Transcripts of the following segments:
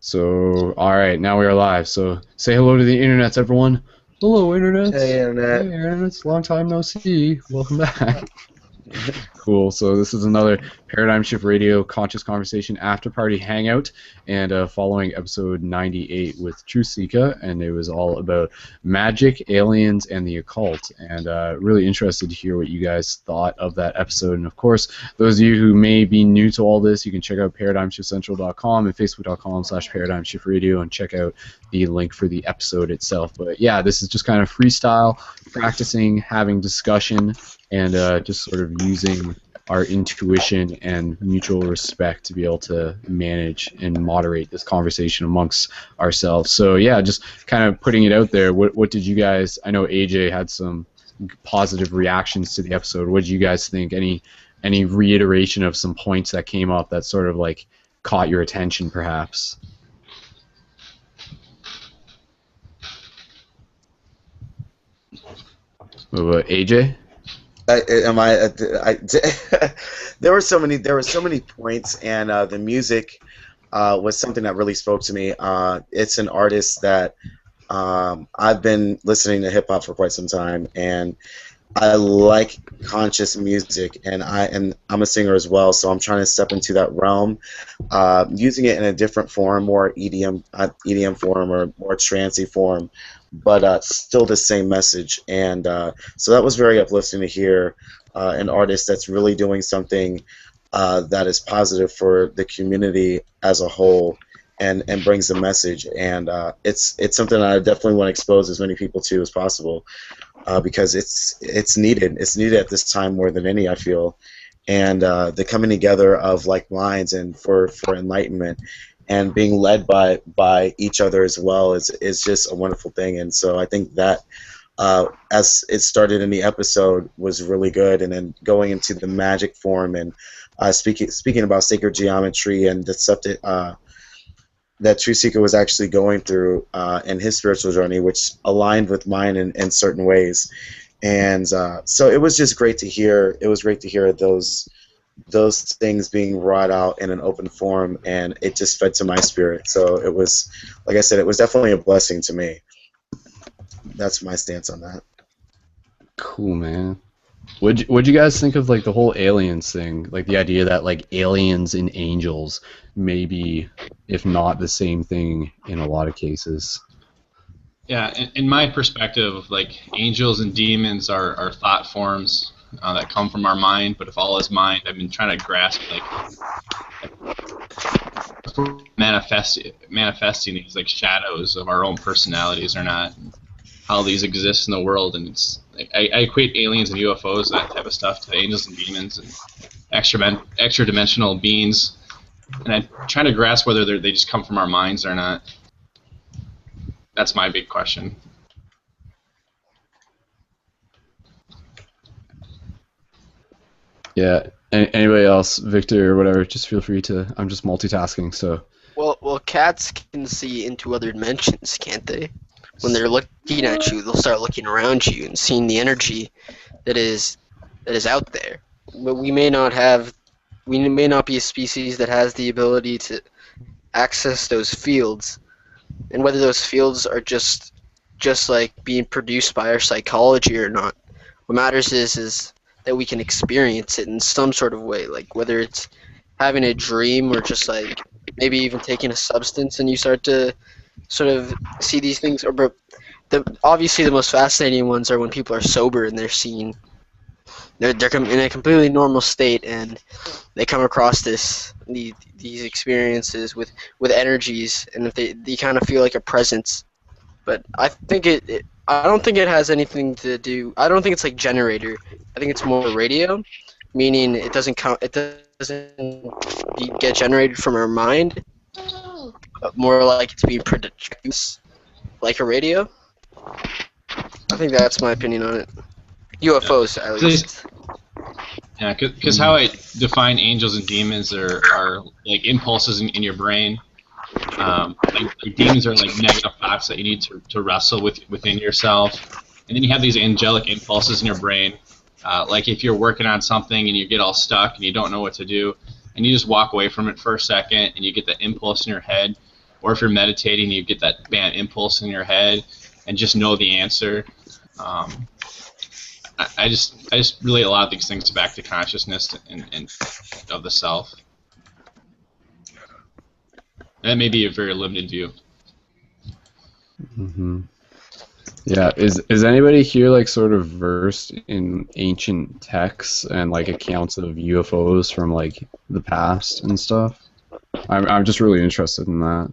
So, all right, now we are live. So, say hello to the internets, everyone. Hello, internets. Hey, Internet. Hey, internets. Long time no see. Welcome back. Cool. So this is another Paradigm Shift Radio Conscious Conversation After Party Hangout, and following episode 98 with Trusika, and it was all about magic, aliens, and the occult. And really interested to hear what you guys thought of that episode. And of course, those of you who may be new to all this, you can check out ParadigmShiftCentral.com and Facebook.com/ParadigmShiftRadio and check out the link for the episode itself. But yeah, this is just kind of freestyle, practicing, having discussion, and just sort of using our intuition and mutual respect to be able to manage and moderate this conversation amongst ourselves. So yeah, just kind of putting it out there. What did you guys? I know AJ had some positive reactions to the episode. What did you guys think? Any reiteration of some points that came up that sort of like caught your attention, perhaps? AJ? There were so many points, and the music was something that really spoke to me. It's an artist that I've been listening to hip hop for quite some time, and I like conscious music, and I'm a singer as well, so I'm trying to step into that realm, using it in a different form, more EDM form or more trancey form, but still the same message. And so that was very uplifting to hear an artist that's really doing something that is positive for the community as a whole, and brings the message. And it's something that I definitely want to expose as many people to as possible, because it's needed. It's needed at this time more than any, I feel. And the coming together of like minds and for enlightenment, and being led by each other as well is just a wonderful thing. And so I think that as it started in the episode was really good, and then going into the magic form, and speaking about sacred geometry and the stuff that Trusika was actually going through in his spiritual journey, which aligned with mine in certain ways. And so it was just great to hear. It was great to hear those things being brought out in an open forum, and it just fed to my spirit. So it was, like I said, it was definitely a blessing to me. That's my stance on that. Cool, man. What'd you guys think of like the whole aliens thing? Like the idea that like aliens and angels maybe, if not the same thing in a lot of cases. Yeah, in my perspective, like angels and demons are thought forms that come from our mind. But if all is mind, I've been trying to grasp manifesting these like shadows of our own personalities or not, and how these exist in the world. And it's I equate aliens and UFOs, that type of stuff, to angels and demons and extra dimensional beings. And I'm trying to grasp whether they just come from our minds or not. That's my big question. Yeah. Anybody else, Victor or whatever, just feel free to. I'm just multitasking, so. Well, cats can see into other dimensions, can't they? When they're looking at you, they'll start looking around you and seeing the energy that is out there. But we may not be a species that has the ability to access those fields, and whether those fields are just like being produced by our psychology or not. What matters is that we can experience it in some sort of way, like whether it's having a dream or just like maybe even taking a substance and you start to sort of see these things. Or obviously the most fascinating ones are when people are sober and they're in a completely normal state, and they come across these experiences with energies, and if they kind of feel like a presence. But I think I don't think it has anything to do. I don't think it's like generator. I think it's more radio, meaning it doesn't get generated from our mind, but more like it's being produced like a radio. I think that's my opinion on it. UFOs, at least. Yeah, because how I define angels and demons are like impulses in your brain. Like demons are like negative thoughts that you need to wrestle within yourself, and then you have these angelic impulses in your brain. Like if you're working on something and you get all stuck and you don't know what to do, and you just walk away from it for a second, and you get the impulse in your head or if you're meditating, you get that bad impulse in your head and just know the answer. I just relate a lot of these things back to consciousness and of the self. That may be a very limited view. Mm-hmm. Yeah, is anybody here like sort of versed in ancient texts and like accounts of UFOs from like the past and stuff? I'm just really interested in that.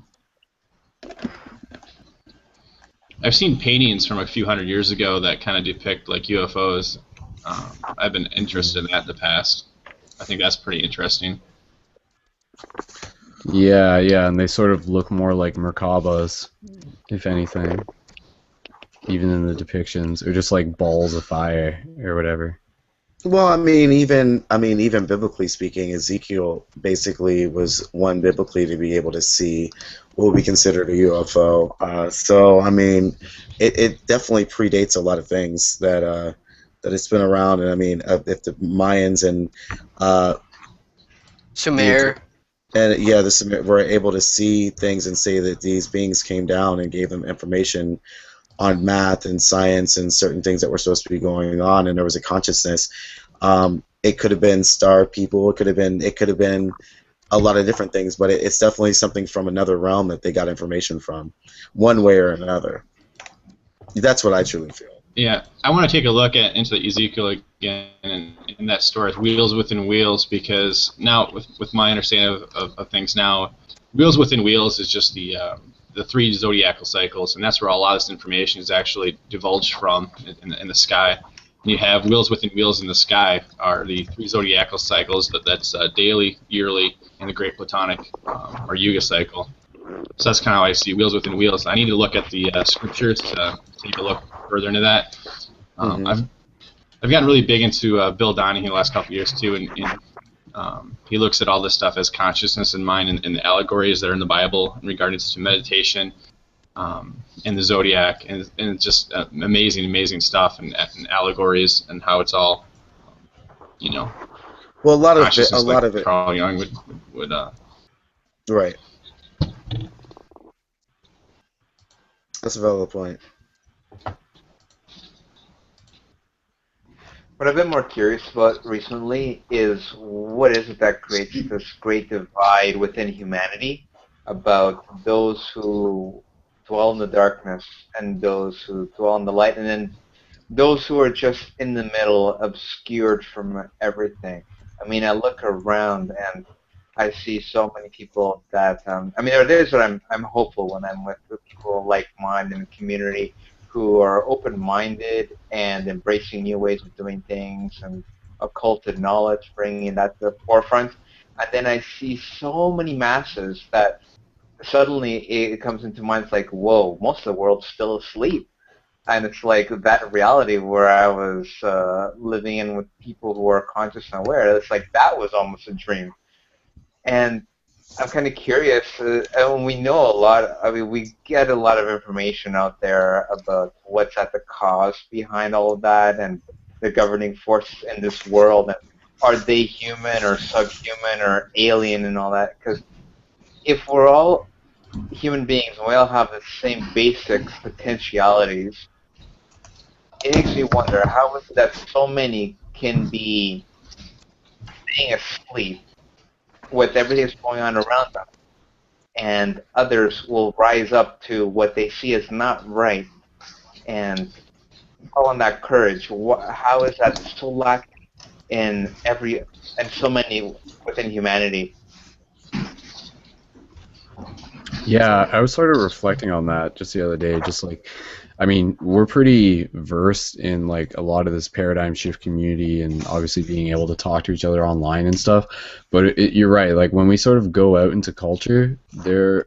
I've seen paintings from a few hundred years ago that kind of depict like UFOs. I've been interested in that in the past. I think that's pretty interesting. Yeah, yeah, and they sort of look more like Merkabas, if anything, even in the depictions, or just like balls of fire or whatever. Well, even biblically speaking, Ezekiel basically was one biblically to be able to see what would be considered a UFO. So, I mean, it definitely predates a lot of things that it's been around. And I mean, if the Mayans and Sumer. and yeah, the Sumerians were able to see things and say that these beings came down and gave them information on math and science and certain things that were supposed to be going on, and there was a consciousness. It could have been star people. It could have been a lot of different things, but it's definitely something from another realm that they got information from, one way or another. That's what I truly feel. Yeah, I want to take a look into Ezekiel again and in that story, Wheels Within Wheels, because now with my understanding of things now, Wheels Within Wheels is just the 3 zodiacal cycles, and that's where a lot of this information is actually divulged from in the sky. And you have Wheels Within Wheels in the sky are the 3 zodiacal cycles, that's daily, yearly, and the Great Platonic or Yuga cycle. So that's kind of how I see Wheels Within Wheels. I need to look at the scriptures to take a look further into that. I've gotten really big into Bill Donahue the last couple of years too, and he looks at all this stuff as consciousness in mind and the allegories that are in the Bible in regards to meditation and the zodiac, and just amazing stuff and allegories and how it's all, Well, a lot like of it. Carl Jung would Right. That's a valid point. What I've been more curious about recently is what is it that creates this great divide within humanity about those who dwell in the darkness and those who dwell in the light, and then those who are just in the middle, obscured from everything. I mean, I look around and I see so many people that, I mean, there are days when I'm hopeful when I'm with people like mine in the community who are open-minded and embracing new ways of doing things and occulted knowledge, bringing that to the forefront. And then I see so many masses that suddenly it comes into mind, it's like, whoa, most of the world's still asleep. And it's like that reality where I was living in with people who are conscious and aware, it's like that was almost a dream. And I'm kind of curious, and we know a lot, I mean, we get a lot of information out there about what's at the cause behind all of that and the governing forces in this world, and are they human or subhuman or alien and all that, because if we're all human beings and we all have the same basic potentialities, it makes me wonder how is it that so many can be staying asleep with everything that's going on around them, and others will rise up to what they see as not right and call on that courage. How is that so lacking in so many within humanity? Yeah, I was sort of reflecting on that just the other day. Just like, I mean, we're pretty versed in like a lot of this paradigm shift community, and obviously being able to talk to each other online and stuff. But you're right. Like when we sort of go out into culture, they're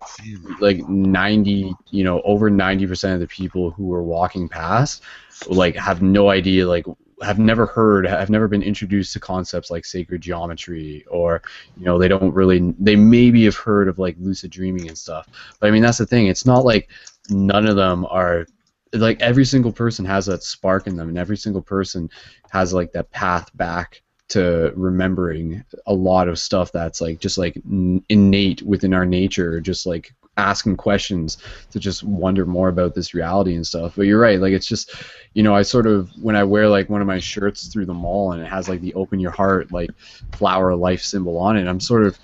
like over 90% of the people who are walking past, like have no idea, like have never been introduced to concepts like sacred geometry, or they maybe have heard of like lucid dreaming and stuff. But I mean, that's the thing, it's not like none of them are, like every single person has that spark in them, and every single person has like that path back to remembering a lot of stuff that's like just like innate within our nature, just like asking questions to just wonder more about this reality and stuff. But you're right, like it's just, you know, I sort of, when I wear like one of my shirts through the mall and it has like the open your heart like flower of life symbol on it, I'm sort of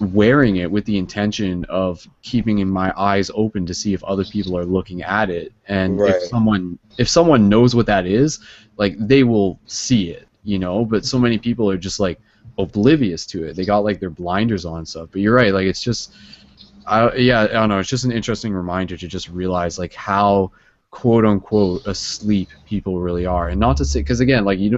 wearing it with the intention of keeping in my eyes open to see if other people are looking at it, and Right. if someone knows what that is, like they will see it, you know. But so many people are just like oblivious to it. They got like their blinders on and stuff. But you're right, like it's just yeah, I don't know, it's just an interesting reminder to just realize like how quote unquote asleep people really are. And not to say, because again, like you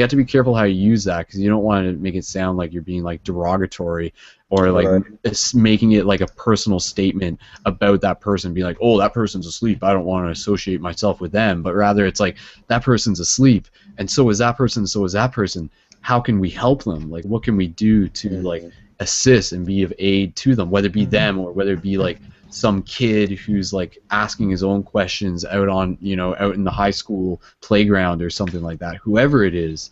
have to be careful how you use that, because you don't want to make it sound like you're being like derogatory or like Right. it's making it like a personal statement about that person, be like, oh, that person's asleep, I don't want to associate myself with them. But rather it's like, that person's asleep and so is that person, so is that person. How can we help them? Like what can we do to like assist and be of aid to them, whether it be them or whether it be like some kid who's like asking his own questions out on, you know, out in the high school playground or something like that, whoever it is.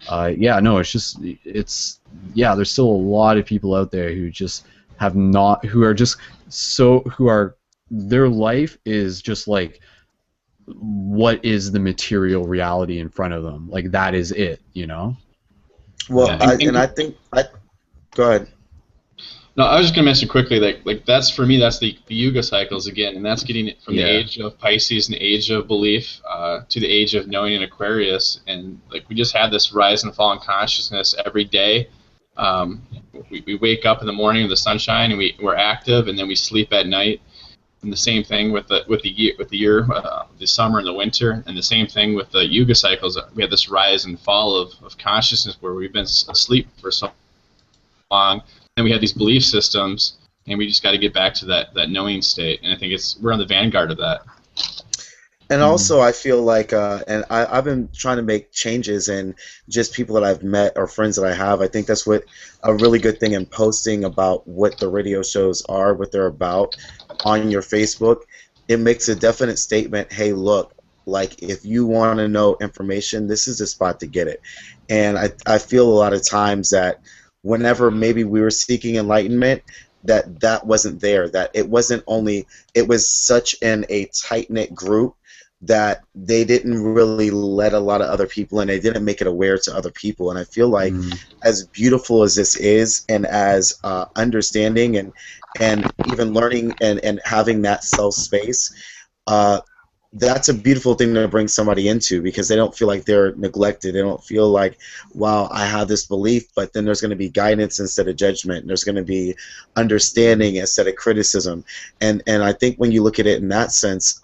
Yeah, no, it's just, it's, yeah, there's still a lot of people out there who just have not, who are just so, who are, their life is just like, what is the material reality in front of them? Like that is it, you know? Well, Yeah, I think go ahead. No, I was just gonna mention quickly, like that's for me, that's the yuga cycles again, and that's getting it from the age of Pisces and the age of belief to the age of knowing in Aquarius, and like we just have this rise and fall in consciousness every day. We wake up in the morning with the sunshine, and we're active, and then we sleep at night. And the same thing with the year, the summer and the winter, and the same thing with the yuga cycles. We have this rise and fall of consciousness where we've been asleep for so long. And we have these belief systems, and we just got to get back to that knowing state. And I think we're on the vanguard of that. And also, I feel like, and I've been trying to make changes in just people that I've met or friends that I have. I think that's what a really good thing in posting about what the radio shows are, what they're about on your Facebook. It makes a definite statement, hey, look, like if you want to know information, this is the spot to get it. And I feel a lot of times that whenever maybe we were seeking enlightenment, that wasn't there, that it wasn't only, it was such a tight-knit group that they didn't really let a lot of other people in. They didn't make it aware to other people. And I feel like as beautiful as this is, and as understanding and even learning and having that self space, that's a beautiful thing to bring somebody into, because they don't feel like they're neglected. They don't feel like, wow, I have this belief, but then there's going to be guidance instead of judgment. And there's going to be understanding instead of criticism. And I think when you look at it in that sense,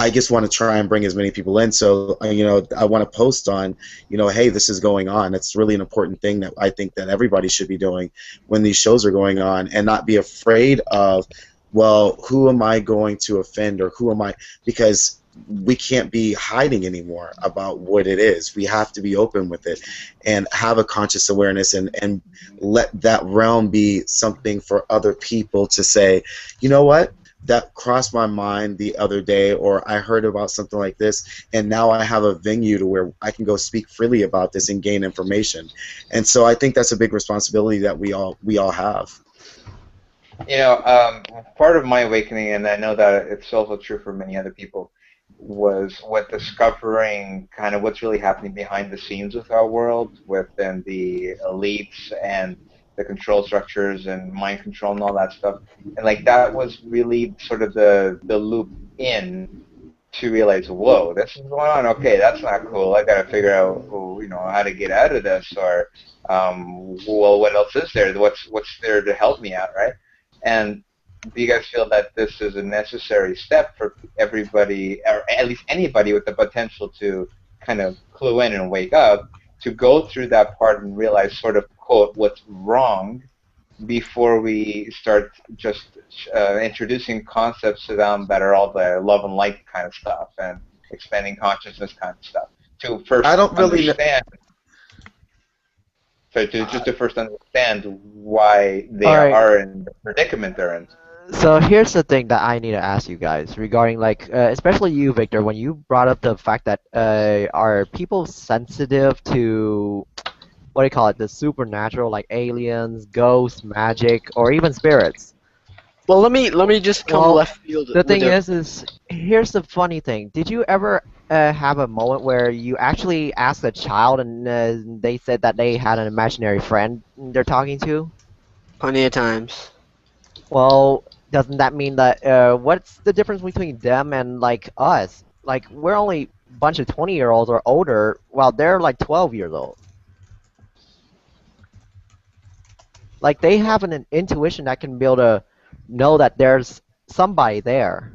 I just want to try and bring as many people in. So, you know, I want to post on, you know, hey, this is going on. It's really an important thing that I think that everybody should be doing when these shows are going on, and not be afraid of, well, who am I going to offend, or who am I, because we can't be hiding anymore about what it is. We have to be open with it and have a conscious awareness, and let that realm be something for other people to say, you know what, that crossed my mind the other day, or I heard about something like this, and now I have a venue to where I can go speak freely about this and gain information. And so I think that's a big responsibility that we all have. You know, part of my awakening, and I know that it's also true for many other people, was what discovering kind of what's really happening behind the scenes with our world, within the elites and the control structures and mind control and all that stuff. And like that was really sort of the loop in to realize, whoa, this is going on. Okay, that's not cool. I got to figure out, you know, how to get out of this, or well, what else is there? What's there to help me out, right? And do you guys feel that this is a necessary step for everybody, or at least anybody with the potential to kind of clue in and wake up, to go through that part and realize sort of, quote, what's wrong, before we start just introducing concepts to them that are all the love and light kind of stuff and expanding consciousness kind of stuff, to first I don't really understand. So to first understand why they Alright. are in the predicament they're in. So here's the thing that I need to ask you guys regarding, like, especially you, Victor, when you brought up the fact that are people sensitive to, what do you call it, the supernatural, like aliens, ghosts, magic, or even spirits? Well, let me just come Well, left field. the with thing a- is here's the funny thing. Did you ever have a moment where you actually asked a child and they said that they had an imaginary friend they're talking to? plenty of times. Well, doesn't that mean that what's the difference between them and like us? Like we're only a bunch of 20-year-olds or older, while they're like 12 years old. Like they have an intuition that can be able to know that there's somebody there.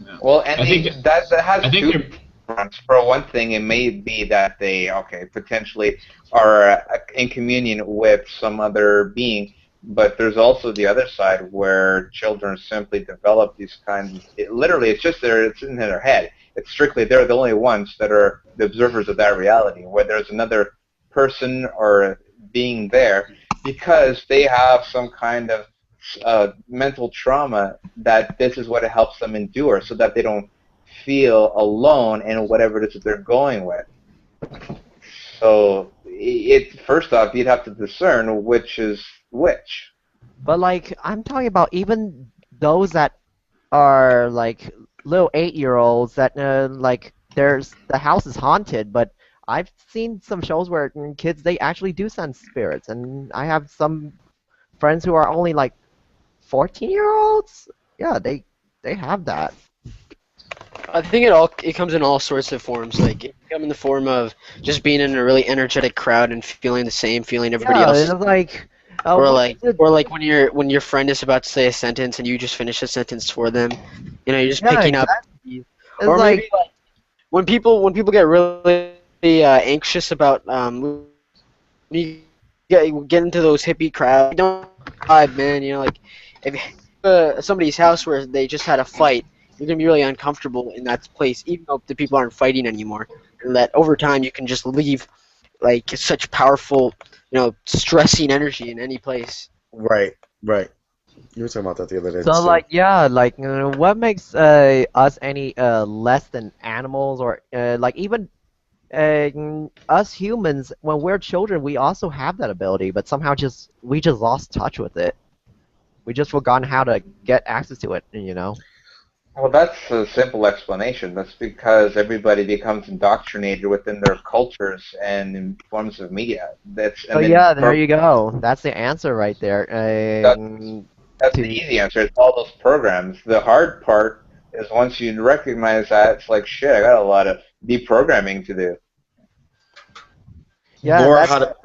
Yeah. Well, and I think that has I think two fronts. For one thing, it may be that they potentially are in communion with some other being, but there's also the other side where children simply develop these kinds. Literally, it's just it's in their head. It's strictly they're the only ones that are the observers of that reality, where there's another person or being there because they have some kind of mental trauma that this is what it helps them endure so that they don't feel alone in whatever it is that they're going with. So first off, you'd have to discern which is which. But like I'm talking about even those that are like little 8-year-olds that like there's the house is haunted, but I've seen some shows where kids they actually do sense spirits, and I have some friends who are only like 14-year-olds. Yeah, they have that. I think it comes in all sorts of forms. Like it can come in the form of just being in a really energetic crowd and feeling the same feeling everybody Yeah, else, it's like or what like is it? or like when your friend is about to say a sentence and you just finish the sentence for them. You know, you're just Yeah, picking up. exactly. It's Or like maybe like when people get really anxious about when you get into those hippie crowds, you don't vibe, man. You know, like if somebody's house where they just had a fight, you're gonna be really uncomfortable in that place, even though the people aren't fighting anymore. And that over time you can just leave like such powerful, stressing energy in any place. Right, right. You were talking about that the other day so too. like yeah, like what makes us any less than animals or like even us humans when we're children we also have that ability, but somehow we just lost touch with it. We just forgotten how to get access to it. Well, that's a simple explanation. That's because everybody becomes indoctrinated within their cultures and in forms of media. So yeah, there you go. That's the answer right there. That, that's the To easy answer. It's all those programs. The hard part is once you recognize that, it's like, shit, I got a lot of deprogramming to do. yeah, and Or that's how to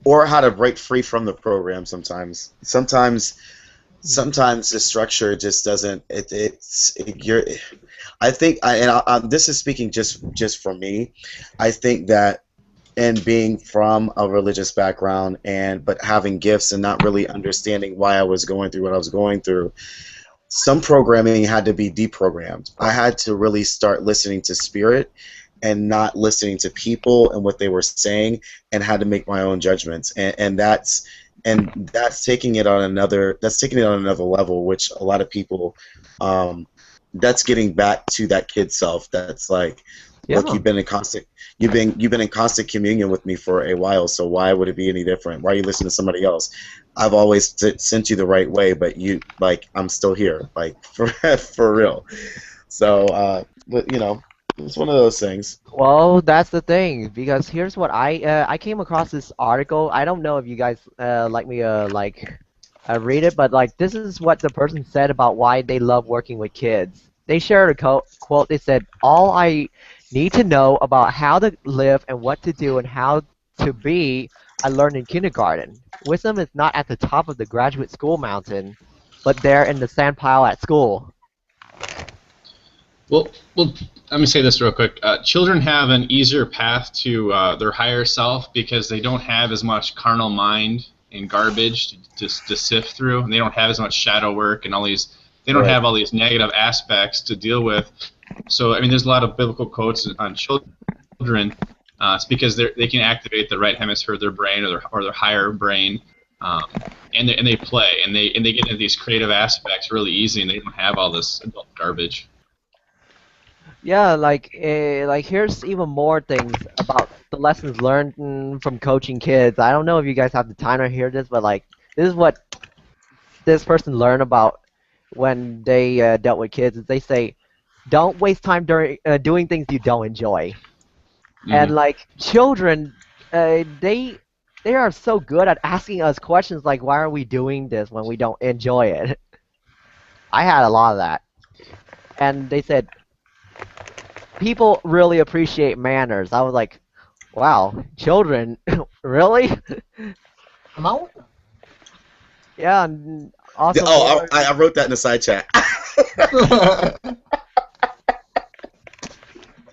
or how to break free from the program sometimes. Sometimes the structure just doesn't you're I think this is speaking just for me. I think that and being from a religious background but having gifts and not really understanding why I was going through what I was going through, some programming had to be deprogrammed. I had to really start listening to spirit and not listening to people and what they were saying, and had to make my own judgments. And that's taking it on another level, which a lot of people that's getting back to that kid self that's like, look, yeah. you've been in constant communion with me for a while, so why would it be any different? Why are you listening to somebody else? I've always sent you the right way, but I'm still here, like for real. So but it's one of those things. Well, that's the thing because here's what I came across this article. I don't know if you guys like me read it, but like this is what the person said about why they love working with kids. They shared a quote. They said, "All I need to know about how to live and what to do and how to be, I learned in kindergarten. Wisdom is not at the top of the graduate school mountain, but there in the sand pile at school." Well, let me say this real quick. Children have an easier path to their higher self because they don't have as much carnal mind and garbage to sift through, and they don't have as much shadow work and all these. They don't Right. have all these negative aspects to deal with. So, I mean, there's a lot of biblical quotes on children. It's because they can activate the right hemisphere of their brain or their higher brain, and they play and they get into these creative aspects really easy, and they don't have all this adult garbage. Yeah, like here's even more things about the lessons learned from coaching kids. I don't know if you guys have the time to hear this, but like this is what this person learned about when they dealt with kids is they say, don't waste time during doing things you don't enjoy. And Mhm. like children, they are so good at asking us questions like, why are we doing this when we don't enjoy it? I had a lot of that. And they said, people really appreciate manners. I was like, wow, children, really? No? Yeah, and also Oh, more. I wrote that in the side chat.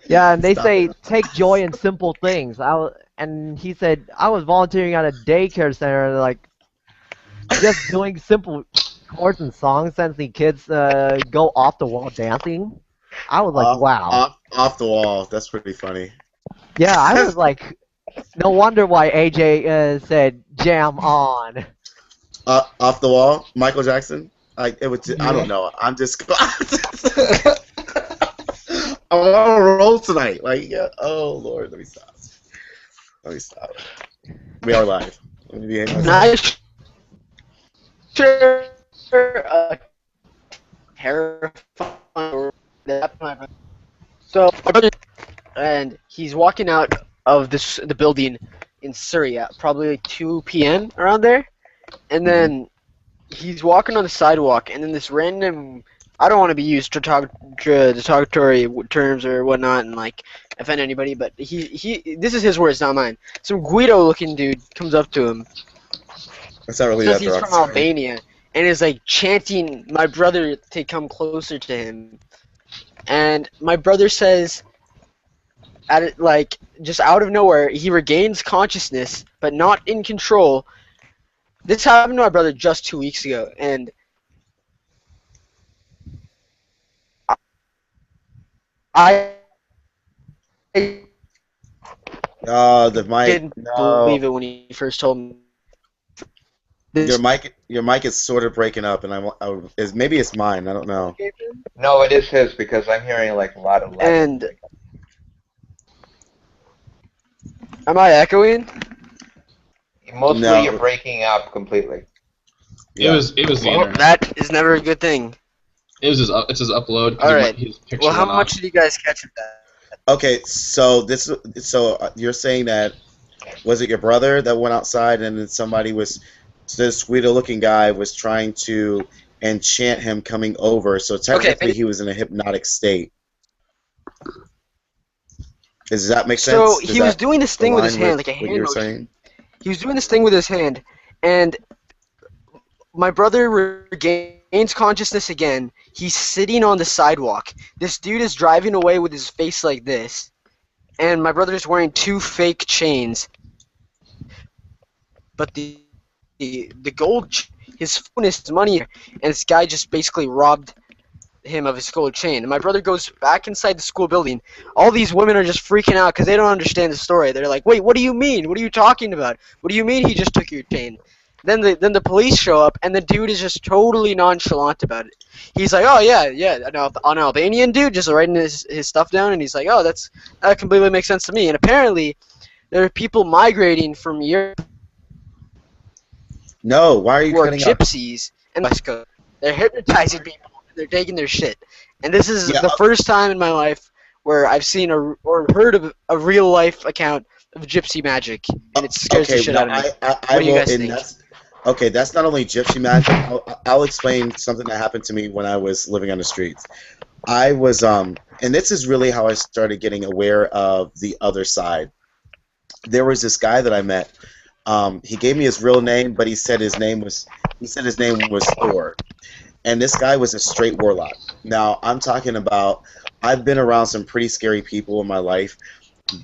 Yeah, and they Stop say it. take joy in simple things. And he said I was volunteering at a daycare center, like just doing simple chords and songs, and the kids go off the wall dancing. I was like, wow. Off the wall. That's pretty funny. Yeah, I was like, no wonder why AJ said jam on. Off the wall. Michael Jackson. It was. I Yeah. don't know. I'm just. I'm on a roll tonight. Like, yeah. Oh Lord, let me stop. Let me stop. We are live. Let me behave myself. Not sure a terrifying that happened. So my brother, and he's walking out of the building in Surrey at probably like 2 p.m. around there, and then he's walking on the sidewalk, and then this random. I don't want to be used derogatory terms or whatnot, and like offend anybody, but he this is his words, not mine. Some Guido-looking dude comes up to him, It's not really says that he's from derogatory. Albania, and is like chanting my brother to come closer to him. And my brother says, at it, like just out of nowhere, he regains consciousness, but not in control. This happened to my brother just 2 weeks ago, and I The mic. didn't No. believe it when he first told me Your this. mic. Your mic is sort of breaking up, and maybe it's mine. I don't know. No, it is his because I'm hearing like a lot of lag. And am I echoing? Mostly No. you're breaking up completely. It was the Well, internet. that is never a good thing. It's his upload. 'Cause Alright. his picture Well, how went much off. did you guys catch of that? Okay, so you're saying that was it your brother that went outside and then this Guido-looking guy was trying to enchant him coming over, so technically he was in a hypnotic state. Does that make sense? So Does he was that doing this thing with his align hand, like a what hand you're motion. saying? He was doing this thing with his hand, and my brother regains consciousness again. He's sitting on the sidewalk. This dude is driving away with his face like this, and my brother's wearing two fake chains. But the gold, his phone is his money, and this guy just basically robbed him of his gold chain. And my brother goes back inside the school building. All these women are just freaking out because they don't understand the story. They're like, "Wait, what do you mean? What are you talking about? What do you mean he just took your chain?" Then the police show up, and the dude is just totally nonchalant about it. He's like, "Oh yeah, an Albanian dude just writing his stuff down," and he's like, "Oh, that completely makes sense to me." And apparently, there are people migrating from Europe No, why are you who are cutting out? gypsies and West Coast. They're hypnotizing people. They're taking their shit. And this is Yeah, the first time in my life where I've seen or heard of a real life account of gypsy magic, and it scares the okay, shit no, out of me. I What do you will, guys and think? that's not only gypsy magic. I'll explain something that happened to me when I was living on the streets. I was and this is really how I started getting aware of the other side. There was this guy that I met. He gave me his real name, but he said his name was Thor. And this guy was a straight warlock. Now I'm talking about I've been around some pretty scary people in my life,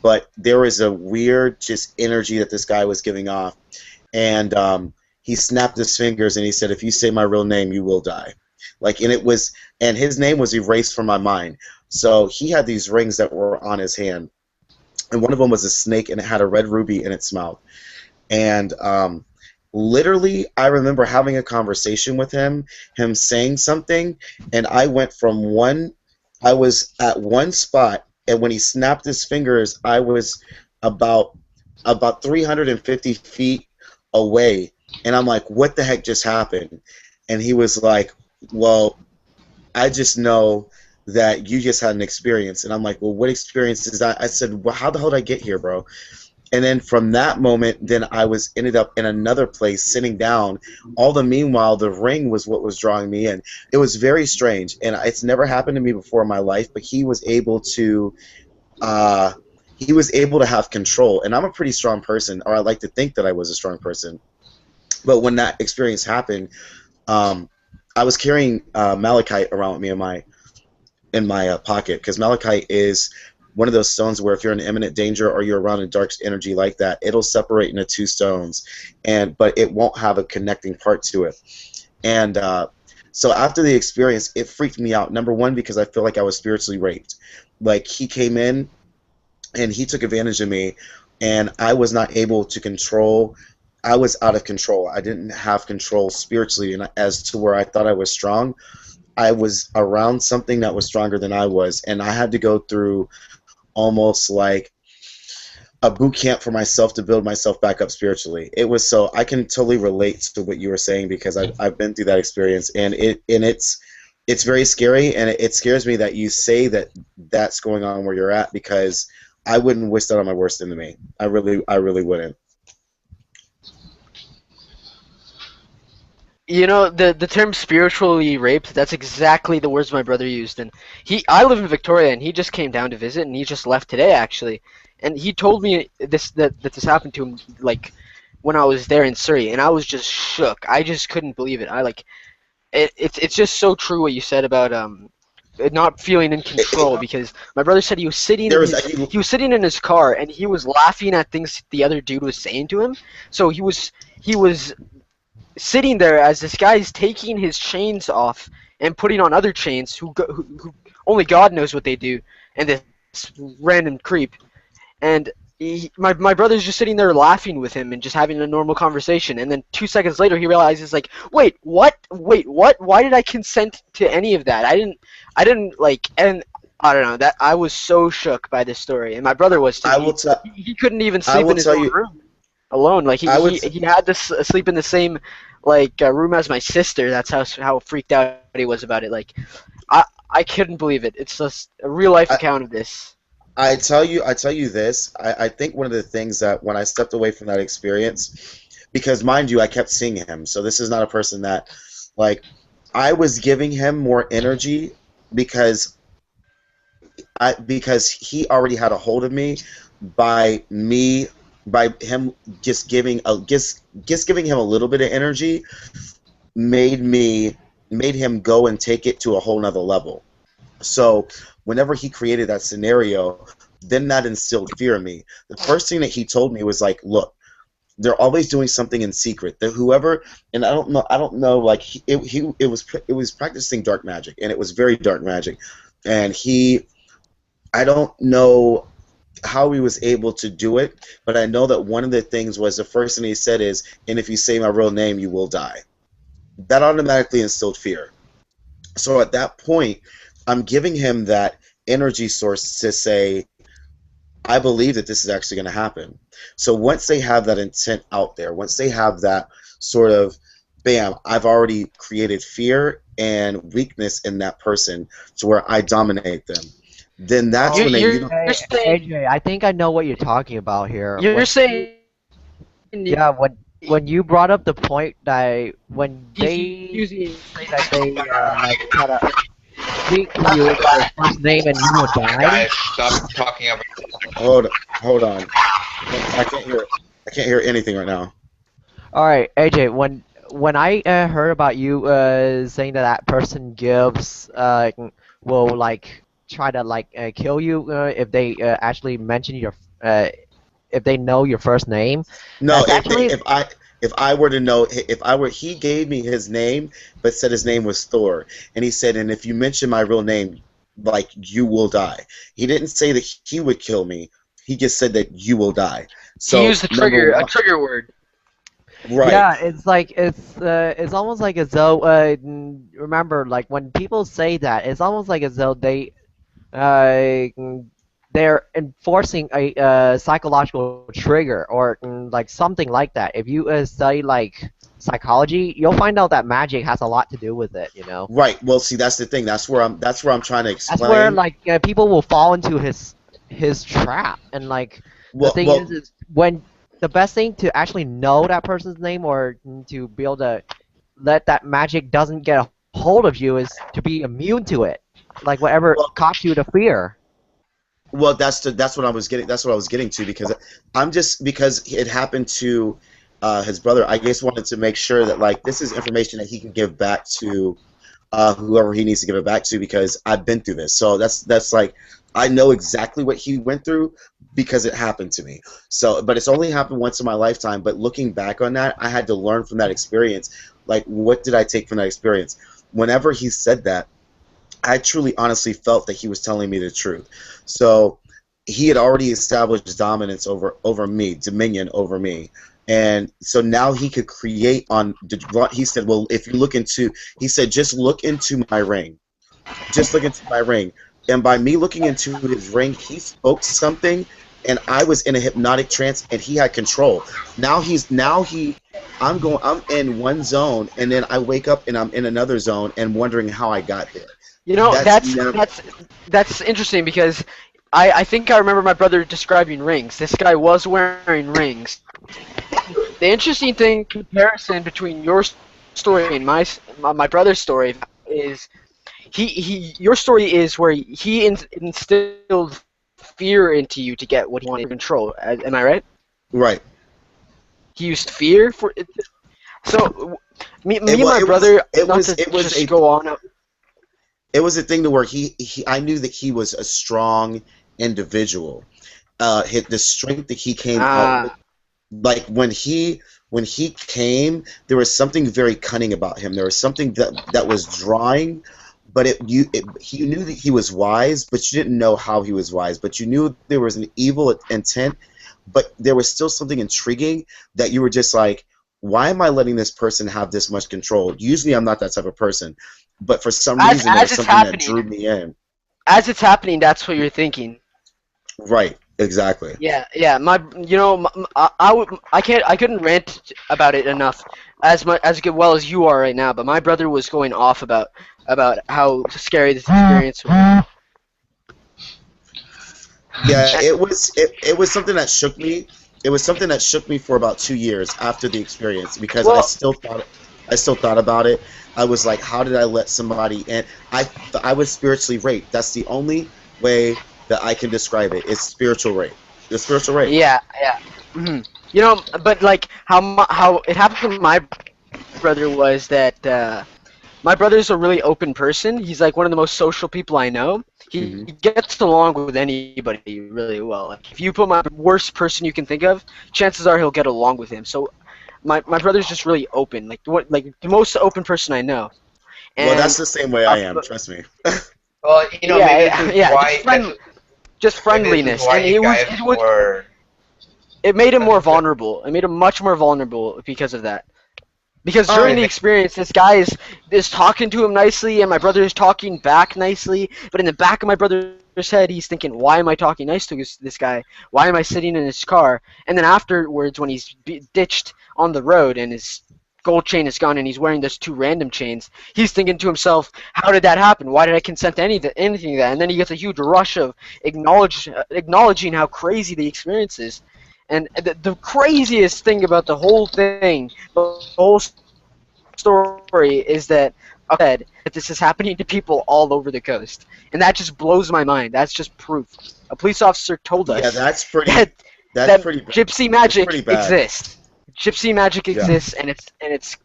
but there was a weird just energy that this guy was giving off, and he snapped his fingers and he said, "If you say my real name, you will die." Like, and his name was erased from my mind. So he had these rings that were on his hand, and one of them was a snake, and it had a red ruby in its mouth. And literally, I remember having a conversation with him saying something, and I was at one spot, and when he snapped his fingers, I was about 350 feet away, and I'm like, what the heck just happened? And he was like, well, I just know that you just had an experience. And I'm like, well, what experience is that? I said, well, how the hell did I get here, bro? And then from that moment, then I was ended up in another place sitting down. All the meanwhile, the ring was what was drawing me in. It was very strange, and it's never happened to me before in my life. But uh, he was able to have control. And I'm a pretty strong person, or I like to think that I was a strong person. But when that experience happened, I was carrying malachite around with me in my pocket, because malachite is one of those stones where if you're in imminent danger or you're around a dark energy like that, it'll separate into two stones, but it won't have a connecting part to it. And so after the experience, it freaked me out. Number one, because I feel like I was spiritually raped. Like, he came in and he took advantage of me, and I was not able to control. I was out of control. I didn't have control spiritually, and as to where I thought I was strong, I was around something that was stronger than I was, and I had to go through almost like a boot camp for myself to build myself back up spiritually. It was, so I can totally relate to what you were saying, because I've been through that experience, and it's very scary, and it scares me that you say that that's going on where you're at, because I wouldn't wish that on my worst enemy. I really wouldn't. You know, the term spiritually raped, that's exactly the words my brother used. And I live in Victoria, and he just came down to visit, and he just left today, actually. And he told me that this happened to him, like, when I was there in Surrey, and I was just shook. I just couldn't believe it. It's just so true what you said about not feeling in control, because my brother said he was sitting in his car, and he was laughing at things the other dude was saying to him. So he was sitting there as this guy's taking his chains off and putting on other chains who only God knows what they do, and this random creep. And my brother's just sitting there laughing with him and just having a normal conversation, and then 2 seconds later he realizes, like, wait, what? Why did I consent to any of that? I didn't like, and I don't know, that I was so shook by this story, and my brother was too. He couldn't even sleep in his own room alone. Like, he had to sleep in the same room as my sister. That's how freaked out he was about it. Like, I couldn't believe it. It's just a real life account of this. I tell you this. I think one of the things that when I stepped away from that experience, because mind you, I kept seeing him. So this is not a person that, like, I was giving him more energy because he already had a hold of me by him just giving him a little bit of energy made him go and take it to a whole nother level. So whenever he created that scenario, then that instilled fear in me. The first thing that he told me was like, look, they're always doing something in secret. That whoever, and I don't know, like, it was practicing dark magic, and it was very dark magic, and I don't know how he was able to do it, but I know that one of the things was, the first thing he said is, and if you say my real name, you will die. That automatically instilled fear. So at that point, I'm giving him that energy source to say, I believe that this is actually going to happen. So once they have that intent out there, once they have that sort of, bam, I've already created fear and weakness in that person to where I dominate them. Then that's when they... AJ, I think I know what you're talking about here. You're saying... Yeah, when you brought up the point that when they say that they try to speak to you with their first name and you will die. Guys, stop talking about this. Hold on. I can't hear anything right now. All right, AJ. When I heard about you saying that person gives will try to kill you if they actually mention your if they know your first name. No, if I were to know, he gave me his name, but said his name was Thor, and he said, and if you mention my real name, like, you will die. He didn't say that he would kill me. He just said that you will die. So he used a trigger word. Right. Yeah, it's almost like as though remember, like, when people say that, it's almost like as though they're enforcing a psychological trigger or like something like that. If you say like psychology, you'll find out that magic has a lot to do with it. You know. Right. Well, see, that's the thing. That's where I'm trying to That's where explain. like people will fall into his trap, and like the Well, thing well, is when the best thing to actually know that person's name or to be able to let that magic doesn't get a hold of you is to be immune to it, like whatever well, caught you to fear. well, that's what I was getting. That's what I was getting to because I'm just because it happened to his brother. I just wanted to make sure that like this is information that he can give back to whoever he needs to give it back to because I've been through this. So that's like I know exactly what he went through because it happened to me. So, but it's only happened once in my lifetime. But looking back on that, I had to learn from that experience. Like, what did I take from that experience? Whenever he said that, I truly, honestly felt that he was telling me the truth. So he had already established dominance over me, dominion over me. And so now he could create on. He said, "Well, if you look into," he said, "just look into my ring, just look into my ring." And by me looking into his ring, he spoke something, and I was in a hypnotic trance, and he had control. I'm in one zone, and then I wake up and I'm in another zone, and wondering how I got there. You know, That's never, that's interesting because I think I remember my brother describing rings. This guy was wearing rings. The interesting thing, comparison between your story and my brother's story is your story is where he instilled fear into you to get what he wanted to control. Am I right? right. He used fear for it. So me and Well, my brother. It was a thing to where I knew that he was a strong individual. The strength that he came out with, like when he came, there was something very cunning about him. There was something that was drawing, but you knew that he was wise, but you didn't know how he was wise. But you knew there was an evil intent, but there was still something intriguing that you were just like, why am I letting this person have this much control? Usually I'm not that type of person, but for some reason there was something that drew me in. As it's happening, that's what you're thinking. Right. Exactly. Yeah. I couldn't rant about it enough as well as you are right now. But my brother was going off about how scary this experience was. Yeah, it was something that shook me. It was something that shook me for about 2 years after the experience because I still thought about it. I was like, how did I let somebody in? I was spiritually raped. That's the only way that I can describe it. It's spiritual rape. The spiritual rape. Yeah. Mm-hmm. You know, but like how it happened to my brother was that my brother's a really open person. He's like one of the most social people I know. He gets along with anybody really well. Like if you put my worst person you can think of, chances are he'll get along with him. So my brother's just really open, like the most open person I know. And well, that's the same way I am. Trust me. Well, you know, maybe this is why just friendliness, and it made him more vulnerable. It made him much more vulnerable because of that. Because during the experience, this guy is talking to him nicely, and my brother is talking back nicely. But in the back of my brother's head, he's thinking, "Why am I talking nice to this guy? Why am I sitting in his car?" And then afterwards, when he's ditched on the road and his gold chain is gone, and he's wearing those 2 random chains, he's thinking to himself, "How did that happen? Why did I consent to anything to that?" And then he gets a huge rush of acknowledging how crazy the experience is. And the craziest thing about the whole thing, the whole story, is that this is happening to people all over the coast, and that just blows my mind. That's just proof. A police officer told us. Yeah, that's pretty. That pretty bad. gypsy magic exists. Gypsy magic exists, and it's.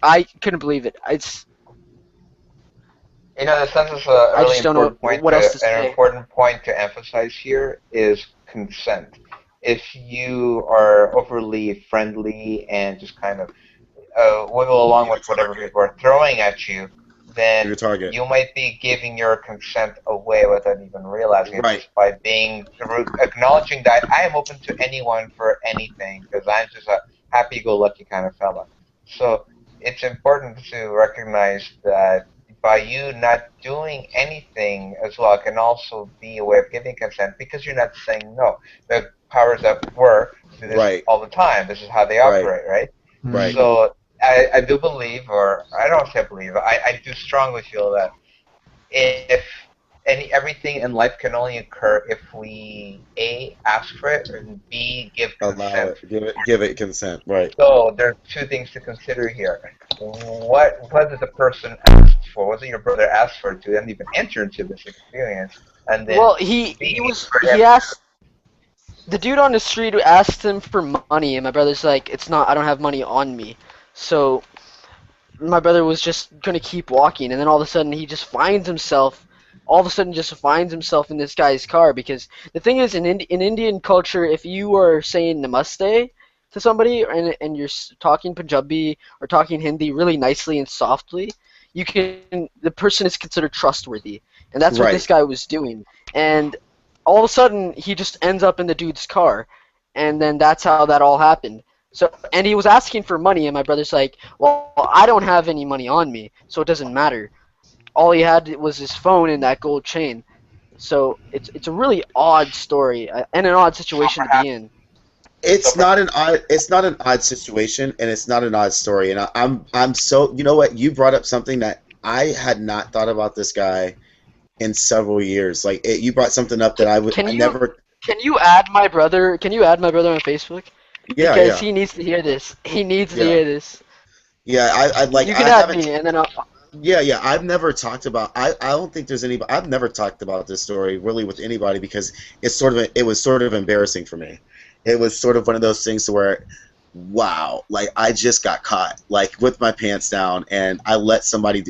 I couldn't believe it. It's. You know, this is a really important point. An important point to emphasize here is consent. If you are overly friendly and just kind of wiggle along with whatever people are throwing at you, then you might be giving your consent away without even realizing it, just by acknowledging that I am open to anyone for anything because I'm just a happy-go-lucky kind of fella. So it's important to recognize that by you not doing anything as well can also be a way of giving consent because you're not saying no. The powers that were do this all the time. This is how they operate, right? Right. So I do believe, or I don't say believe, I do strongly feel that if everything in life can only occur if we A, ask for it, and B, give Allow consent. it. Give it consent. Right. So there are two things to consider here. What did the person ask for? What did your brother ask for to then even enter into this experience? And then Well, he B, was for him. he asked the dude on the street asked him for money, and my brother's like, "It's not. I don't have money on me." So my brother was just gonna keep walking, and then all of a sudden he just finds himself. All of a sudden, just finds himself in this guy's car because the thing is, in Indian culture, if you are saying namaste to somebody and you're talking Punjabi or talking Hindi really nicely and softly, the person is considered trustworthy, and that's what Right. this guy was doing. And all of a sudden, he just ends up in the dude's car, and then that's how that all happened. So, and he was asking for money, and my brother's like, "Well, I don't have any money on me, so it doesn't matter." All he had was his phone and that gold chain. So it's a really odd story and an odd situation to be in. It's not an odd situation, and it's not an odd story. And I'm so, you know what, you brought up something that I had not thought about this guy in several years. Like you brought something up that Can I you never. can you add my brother? Can you add my brother on Facebook? Yeah, Because yeah, he needs to hear this. He needs to yeah, hear this. yeah. I like You can I add haven't. me, and then I'll, Yeah, yeah. I've never talked about. I don't think there's anybody. I've never talked about this story really with anybody because it was sort of embarrassing for me. It was sort of one of those things where, wow, like I just got caught like with my pants down, and I let somebody.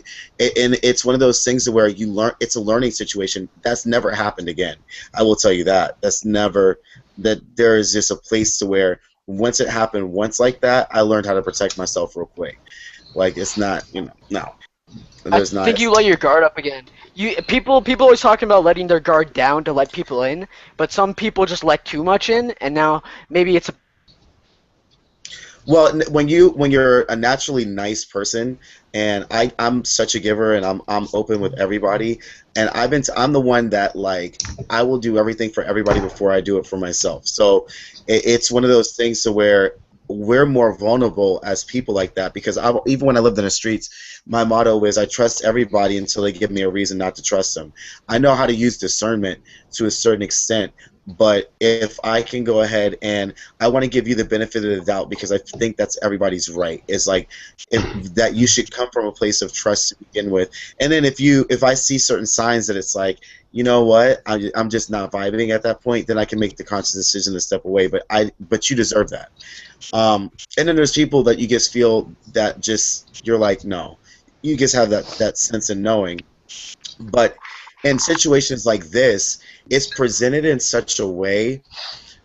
And it's one of those things where you learn. It's a learning situation. That's never happened again. I will tell you that. That's never. That there is just a place to where once it happened once like that, I learned how to protect myself real quick. Like it's not, no. I There's not. think you let your guard up again. People always talking about letting their guard down to let people in, but some people just let too much in, and now maybe it's a Well, when you're a naturally nice person, and I'm such a giver, and I'm open with everybody, and I'm the one that like I will do everything for everybody before I do it for myself. So it's one of those things to where we're more vulnerable as people like that because even when I lived in the streets, my motto is I trust everybody until they give me a reason not to trust them. I know how to use discernment to a certain extent, but if I can go ahead and I want to give you the benefit of the doubt because I think that's everybody's right. It's like that you should come from a place of trust to begin with, and then if I see certain signs that it's like, you know what, I'm just not vibing at that point, then I can make the conscious decision to step away. But you deserve that. And then there's people that you just feel that just you're like, no, you just have that sense of knowing. But in situations like this, it's presented in such a way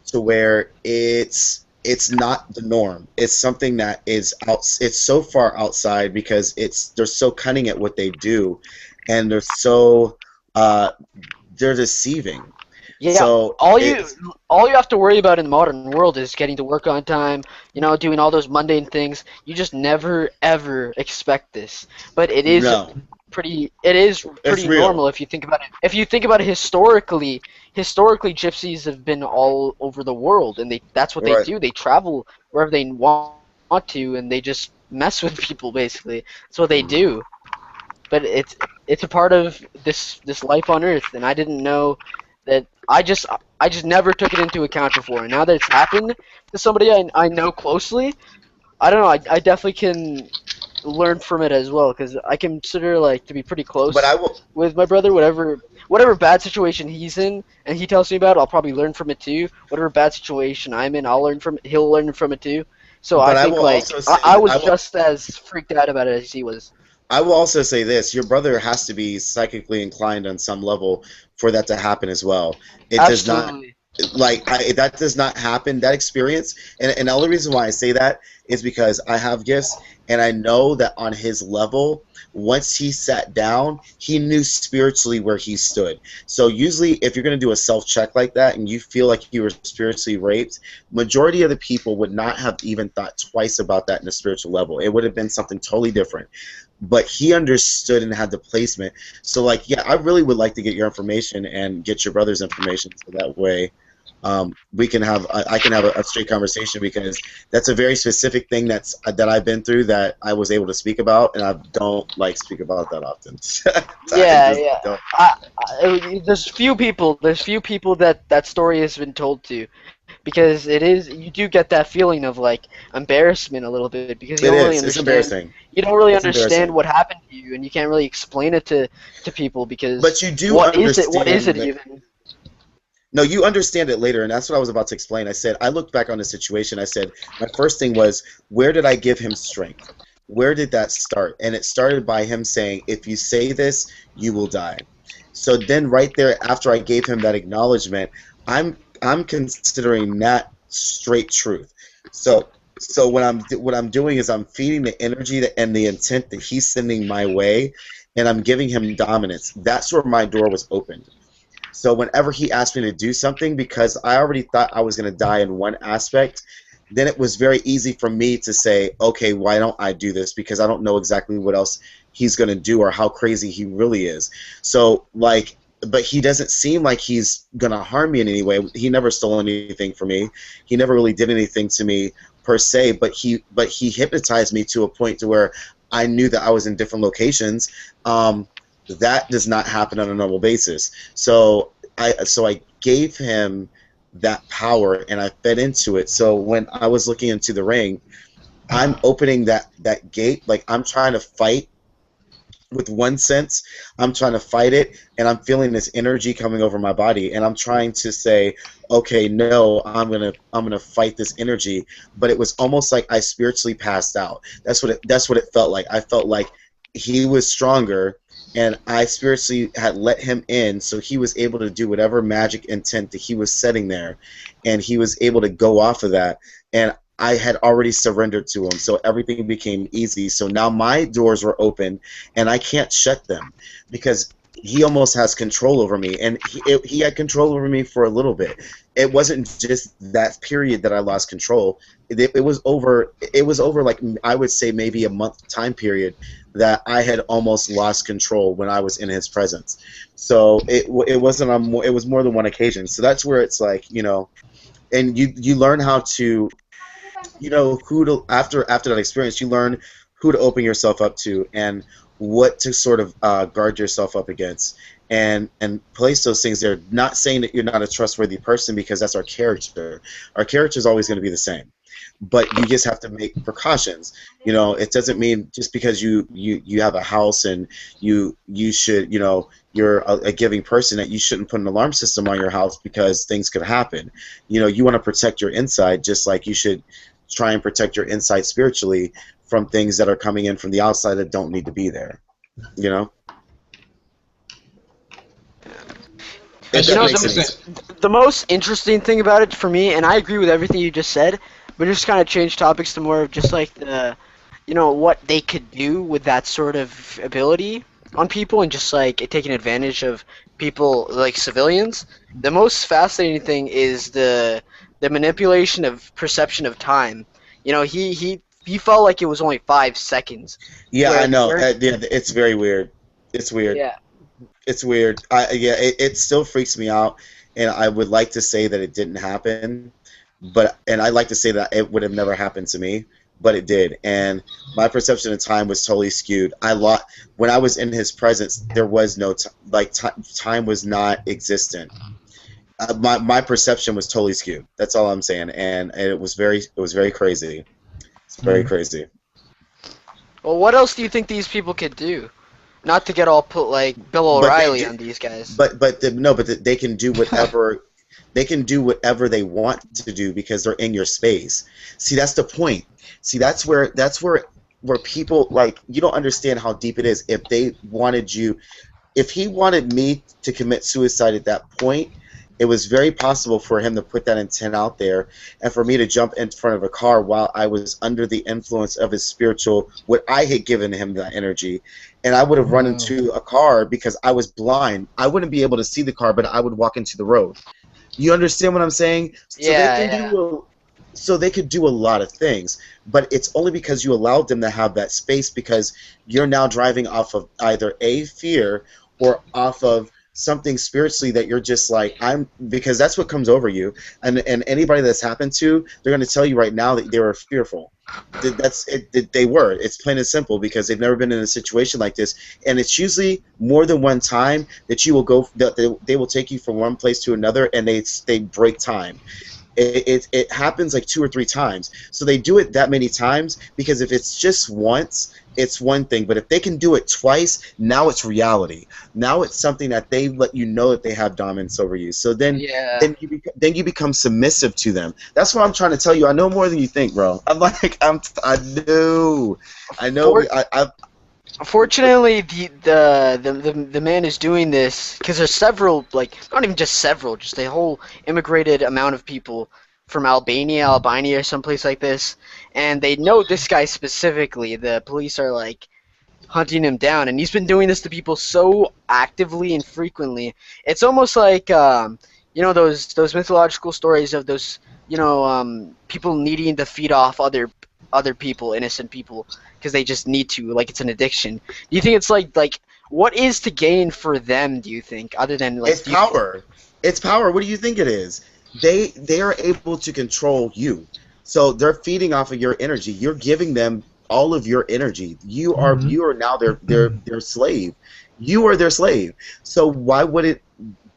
to where it's not the norm. It's something that is out. It's so far outside because they're so cunning at what they do, and uh, they're deceiving. yeah. So All you have to worry about in the modern world is getting to work on time. Doing all those mundane things. You just never ever expect this, but it is no, It is it's pretty real. normal if you think about it. If you think about it historically gypsies have been all over the world, and that's what they Right. do. They travel wherever they want to, and they just mess with people basically. That's what they do. But it's a part of this life on Earth, and I didn't know that. I just never took it into account before, and now that it's happened to somebody I know closely, I don't know. I definitely can learn from it as well because I consider like to be pretty But I close will. with my brother. Whatever bad situation he's in and he tells me about, I'll probably learn from it too. Whatever bad situation I'm in, he'll learn from it too. So I But I think will like also say I that was just as freaked out about it as he was. I will also say this: your brother has to be psychically inclined on some level for that to happen as well. It does not. Absolutely. That does not happen, that experience, and the only reason why I say that is because I have gifts, and I know that on his level, once he sat down, he knew spiritually where he stood. So usually if you're going to do a self-check like that and you feel like you were spiritually raped, majority of the people would not have even thought twice about that in a spiritual level. It would have been something totally different, but he understood and had the placement. So like, yeah, I really would like to get your information and get your brother's information so that way we can have I can have a straight conversation, because that's a very specific thing that I've been through that I was able to speak about, and I don't like speak about that often. Yeah, I just yeah. don't. There's few people. There's few people that story has been told to, because it is. You do get that feeling of like embarrassment a little bit, because you It don't really is. It's understand. embarrassing. You don't really It's understand embarrassing. what happened to you, and you can't really explain it to people because But you do what is it? What is understand it that. even? No, you understand it later, and that's what I was about to explain. I said, I looked back on the situation. I said, my first thing was, where did I give him strength? Where did that start? And it started by him saying, if you say this, you will die. So then right there, after I gave him that acknowledgement, I'm considering that straight truth. So what I'm doing is I'm feeding the energy and the intent that he's sending my way, and I'm giving him dominance. That's where my door was opened. So whenever he asked me to do something, because I already thought I was going to die in one aspect, then it was very easy for me to say, okay, why don't I do this? Because I don't know exactly what else he's going to do or how crazy he really is. So, like, but he doesn't seem like he's going to harm me in any way. He never stole anything from me. He never really did anything to me per se, but he hypnotized me to a point to where I knew that I was in different locations. That does not happen on a normal basis. So I gave him that power, and I fed into it. So when I was looking into the ring, I'm opening that gate, like I'm trying to fight with one sense. I'm trying to fight it, and I'm feeling this energy coming over my body, and I'm trying to say, okay, no, I'm gonna fight this energy. But it was almost like I spiritually passed out. That's what it felt like. I felt like he was stronger, and I spiritually had let him in, so he was able to do whatever magic intent that he was setting there, and he was able to go off of that. And I had already surrendered to him, so everything became easy. So now my doors were open, and I can't shut them, because he almost has control over me, and he had control over me for a little bit. It wasn't just that period that I lost control. It was over. It was over, like, I would say maybe a month time period that I had almost lost control when I was in his presence. So it wasn't on more. It was more than one occasion. So that's where it's like, and you learn how to, who to, after that experience, you learn who to open yourself up to and what to sort of guard yourself up against, and place those things there. Not saying that you're not a trustworthy person, because that's our character. Our character is always going to be the same, but you just have to make precautions. It doesn't mean just because you have a house and you should, you're a giving person, that you shouldn't put an alarm system on your house, because things could happen. You want to protect your inside, just like you should try and protect your inside spiritually from things that are coming in from the outside that don't need to be there. If You that know, makes any sense. the most interesting thing about it for me, and I agree with everything you just said, but just kind of change topics to more of just like what they could do with that sort of ability on people, and just like taking advantage of people like civilians. The most fascinating thing is the manipulation of perception of time. He felt like it was only 5 seconds. Yeah, I know. Where Yeah, it's very weird. It's weird. yeah. It's weird. It still freaks me out, and I would like to say that it didn't happen, and I'd like to say that it would have never happened to me, but it did. And my perception of time was totally skewed. When I was in his presence, there was no time was not existent. My perception was totally skewed. That's all I'm saying, and it was very crazy. It's very crazy. Well, what else do you think these people could do? Not to get all put like Bill But they O'Reilly do- on these guys. They can do whatever they want to do, because they're in your space. See, that's the point. See, that's where people, like, you don't understand how deep it is. If he wanted me to commit suicide at that point, it was very possible for him to put that intent out there, and for me to jump in front of a car while I was under the influence of his spiritual, what I had given him that energy, and I would have run into a car because I was blind. I wouldn't be able to see the car, but I would walk into the road. You understand what I'm saying? So they could do a lot of things, but it's only because you allowed them to have that space, because you're now driving off of either a fear or off of something spiritually that you're just like, because that's what comes over you, and anybody that's happened to, they're going to tell you right now that they were fearful. That's it. They were. It's plain and simple because they've never been in a situation like this, and it's usually more than one time that you will go. That they will take you from one place to another, and they break time. It happens like 2 or 3 times. So they do it that many times because if it's just once, it's one thing. But if they can do it twice, now it's reality. Now it's something that they let you know that they have dominance over you. So then, Yeah. then you become submissive to them. That's what I'm trying to tell you. I know more than you think, bro. I know. Fortunately, the man is doing this because there's several, like, not even just several, just a whole immigrated amount of people from Albania, or someplace like this, and they know this guy specifically. The police are like hunting him down, and he's been doing this to people so actively and frequently. It's almost like you know, those mythological stories of those, you know, people needing to feed off other people, innocent people, because they just need to, like it's an addiction. Do you think it's like what is to gain for them, do you think, other than like it's power. It's power. What do you think it is? They are able to control you. So they're feeding off of your energy. You're giving them all of your energy. You are now their slave. You are their slave. So why would it,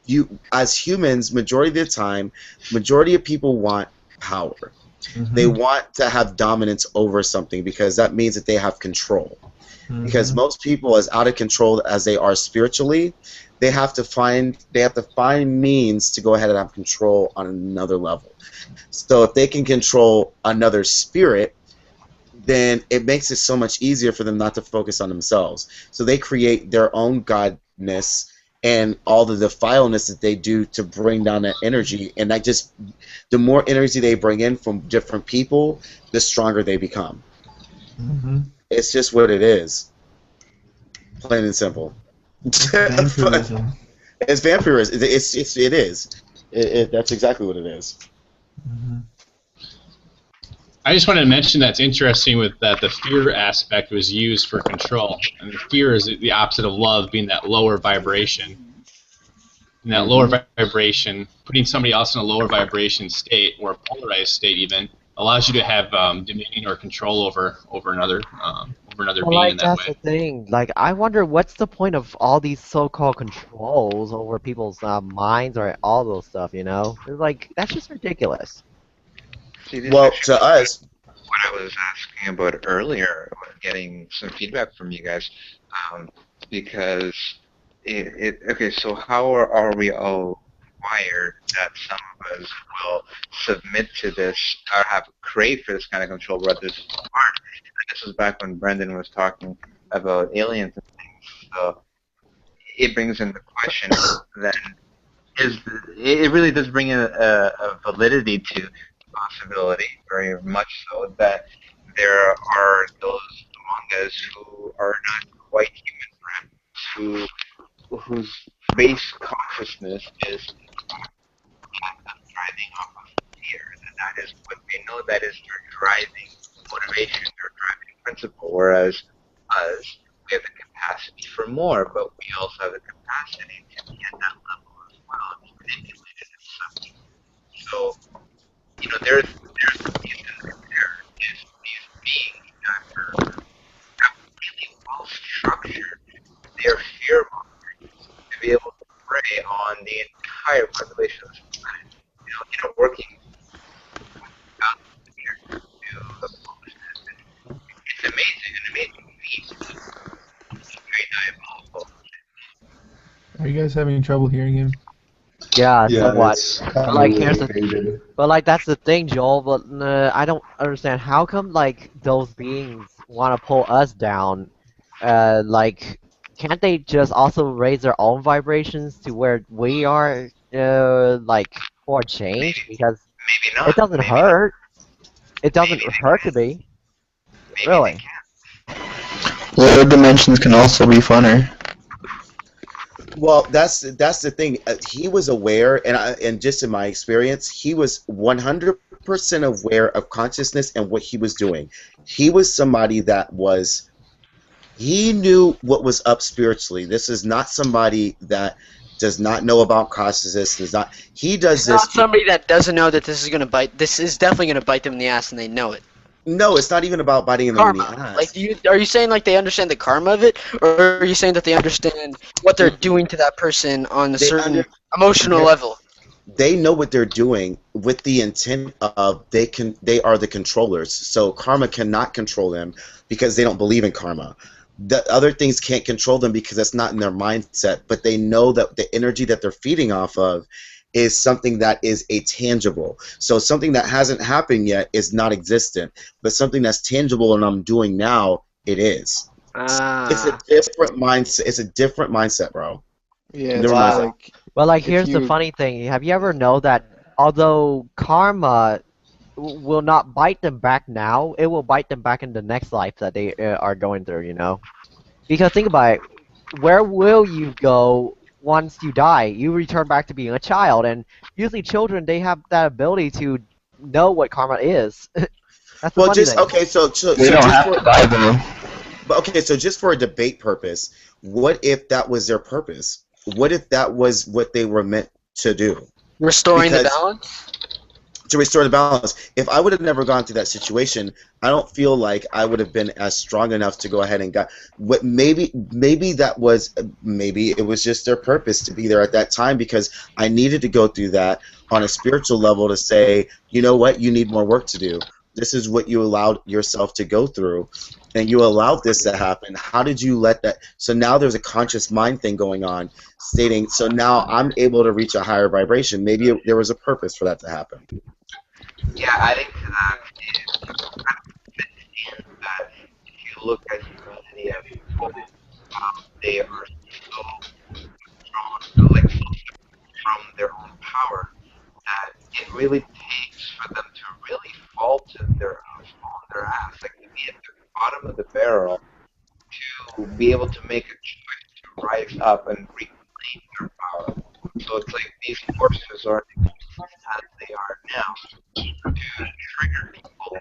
you as humans, majority of the time, majority of people want power. They want to have dominance over something because that means that they have control. Because most people, as out of control as they are spiritually, they have to find means to go ahead and have control on another level. So if they can control another spirit, then it makes it so much easier for them not to focus on themselves. So they create their own godness and all the defileness that they do to bring down that energy, and that just, the more energy they bring in from different people, the stronger they become. It's just what it is, plain and simple. Vampirism. It's vampirism. It is. That's exactly what it is. I just wanted to mention that's interesting with that the fear aspect was used for control. And fear is the opposite of love, being that lower vibration. And that lower vibration, putting somebody else in a lower vibration state, or a polarized state even, allows you to have dominion or control over another being in that that's way. the thing. Like, I wonder what's the point of all these so-called controls over people's minds or all those stuff, you know? It's like, that's just ridiculous. See, this Well, actually to us, what I was asking about earlier, getting some feedback from you guys, because okay, so how are we all wired that some of us will submit to this or have crave for this kind of control, but others aren't? And this was back when Brendan was talking about aliens and things. So it brings in the question then, it really does bring in a validity to possibility, very much so, that there are those among us who are not quite human, perhaps, whose base consciousness is driving off of fear. That is what they know, that is their driving motivation, their driving principle. Whereas us, we have the capacity for more, but we also have the capacity to be at that level as well, to manipulate it and such. So, you know, there's a reason that there is these beings that are really well structured. They're fear mongering to be able to prey on the entire population of this planet. You know, working out here to accomplish that. It's amazing, an amazing feat. It's very diabolical. Are you guys having trouble hearing him? Yeah, Yeah, somewhat. it's kind But of like, really here's the faded. But like that's the thing, Joel. But I don't understand how come like those beings want to pull us down. Like, can't they just also raise their own vibrations to where we are? Like for change, because Maybe not. it doesn't Maybe hurt. It doesn't Maybe they hurt to be. Maybe Really. they can. Lower dimensions can also be funner. well, that's the thing. He was aware, and just in my experience, he was 100% aware of consciousness and what he was doing. He was somebody that he knew what was up spiritually. This is not somebody that does not know about consciousness, does not. He does It's this. not somebody that doesn't know that this is gonna bite. This is definitely gonna bite them in the ass, and they know it. No, it's not even about biting them in the Karma. ass. Like, are you saying like they understand the karma of it, or are you saying that they understand what they're doing to that person on a They certain emotional they- level? They know what they're doing with the intent of they are the controllers. So karma cannot control them because they don't believe in karma. The other things can't control them because that's not in their mindset, but they know that the energy that they're feeding off of is something that is a tangible. So something that hasn't happened yet is not existent, but something that's tangible and I'm doing now, it is. It's a different mindset. It's a different mindset, bro. Yeah, Never it's mind. like Well, like if here's the you- funny thing. Have you ever know that although karma will not bite them back now, it will bite them back in the next life that they are going through, you know? Because think about it, where will you go once you die? You return back to being a child, and usually children, they have that ability to know what karma is. That's the Well, funny just thing. okay. So They don't just have for, to die though. but okay. So just for a debate purpose, what if that was their purpose? What if that was what they were meant to do? Restoring the Because- balance. To restore the balance. If I would have never gone through that situation, I don't feel like I would have been as strong enough to go ahead and what maybe it was just their purpose to be there at that time because I needed to go through that on a spiritual level to say, you know what, you need more work to do. This is what you allowed yourself to go through, and you allowed this to happen. How did you let that? So now there's a conscious mind thing going on, stating, so now I'm able to reach a higher vibration. Maybe there was a purpose for that to happen. Yeah, adding to that is that if you look at humanity as a whole, they are so drawn, like so from their own power that it really takes for them to really fall on their ass, like to be at the bottom of the barrel, to be able to make a choice to rise up and reclaim their power. So it's like these forces are as they are now to trigger people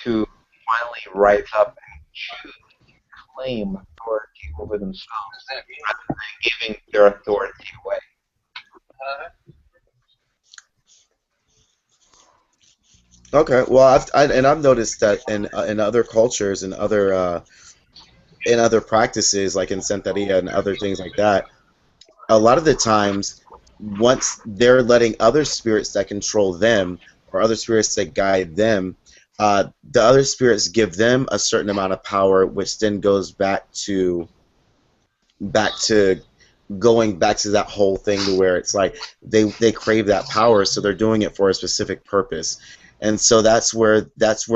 to finally rise up and choose to claim authority over themselves rather than giving their authority away. Okay, well, I've noticed that in other cultures and in other practices like in Santeria and other things like that, a lot of the times, once they're letting other spirits that control them or other spirits that guide them, the other spirits give them a certain amount of power, which then goes back to going back to that whole thing to where it's like they crave that power, so they're doing it for a specific purpose. And so that's where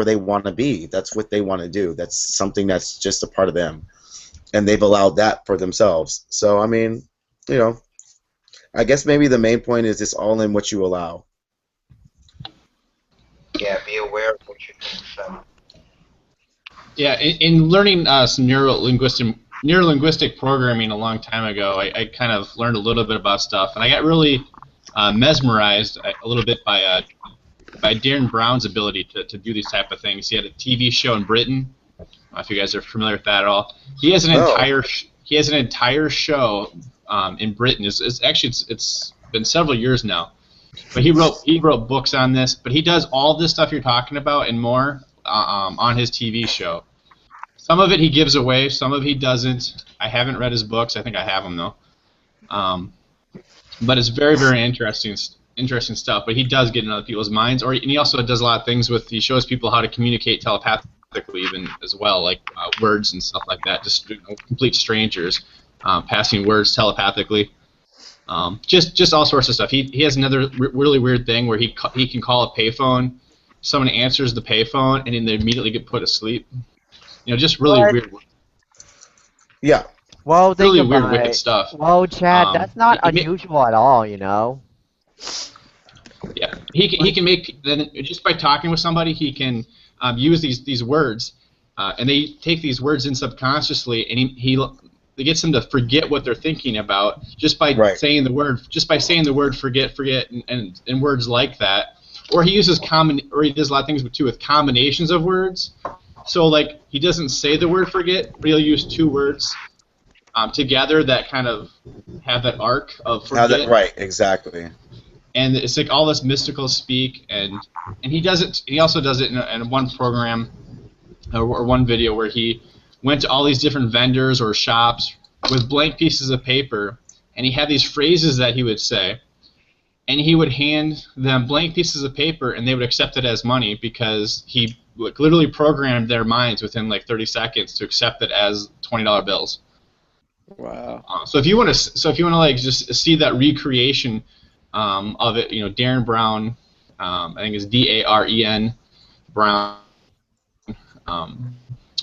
they want to be. That's what they want to do. That's something that's just a part of them, and they've allowed that for themselves. So I mean, you know, I guess maybe the main point is it's all in what you allow. Yeah, be aware of what you think. So. Yeah, in learning some neurolinguistic programming a long time ago, I kind of learned a little bit about stuff, and I got really mesmerized a little bit by Darren Brown's ability to do these type of things. He had a TV show in Britain. I don't know if you guys are familiar with that at all. He has an entire show in Britain. It's been several years now, but he wrote books on this. But he does all this stuff you're talking about and more on his TV show. Some of it he gives away, some of it he doesn't. I haven't read his books. I think I have them though. But it's very, very interesting stuff. But he does get in other people's minds, and he also does a lot of things with. He shows people how to communicate telepathically, even as well, like words and stuff like that. Just complete strangers passing words telepathically. Just all sorts of stuff. He has another really weird thing where he can call a payphone. Someone answers the payphone, and then they immediately get put asleep. Just really weird. Yeah. Well, think Really about weird, it. wicked stuff. Well, Chad, that's not unusual at all, you know. Yeah, he can make then just by talking with somebody, he can use these words, and they take these words in subconsciously, and he gets them to forget what they're thinking about just by saying the word forget and words like that. Or he uses he does a lot of things too with combinations of words. So like he doesn't say the word forget, but he'll use two words together that kind of have that arc of Now forget. that, right, exactly. And it's like all this mystical speak, and he does it. He also does it in one program or one video where he went to all these different vendors or shops with blank pieces of paper, and he had these phrases that he would say, and he would hand them blank pieces of paper, and they would accept it as money because he like literally programmed their minds within like 30 seconds to accept it as $20 bills. Wow. So if you want to, like just see that recreation of it, Darren Brown, I think it's Daren Brown, on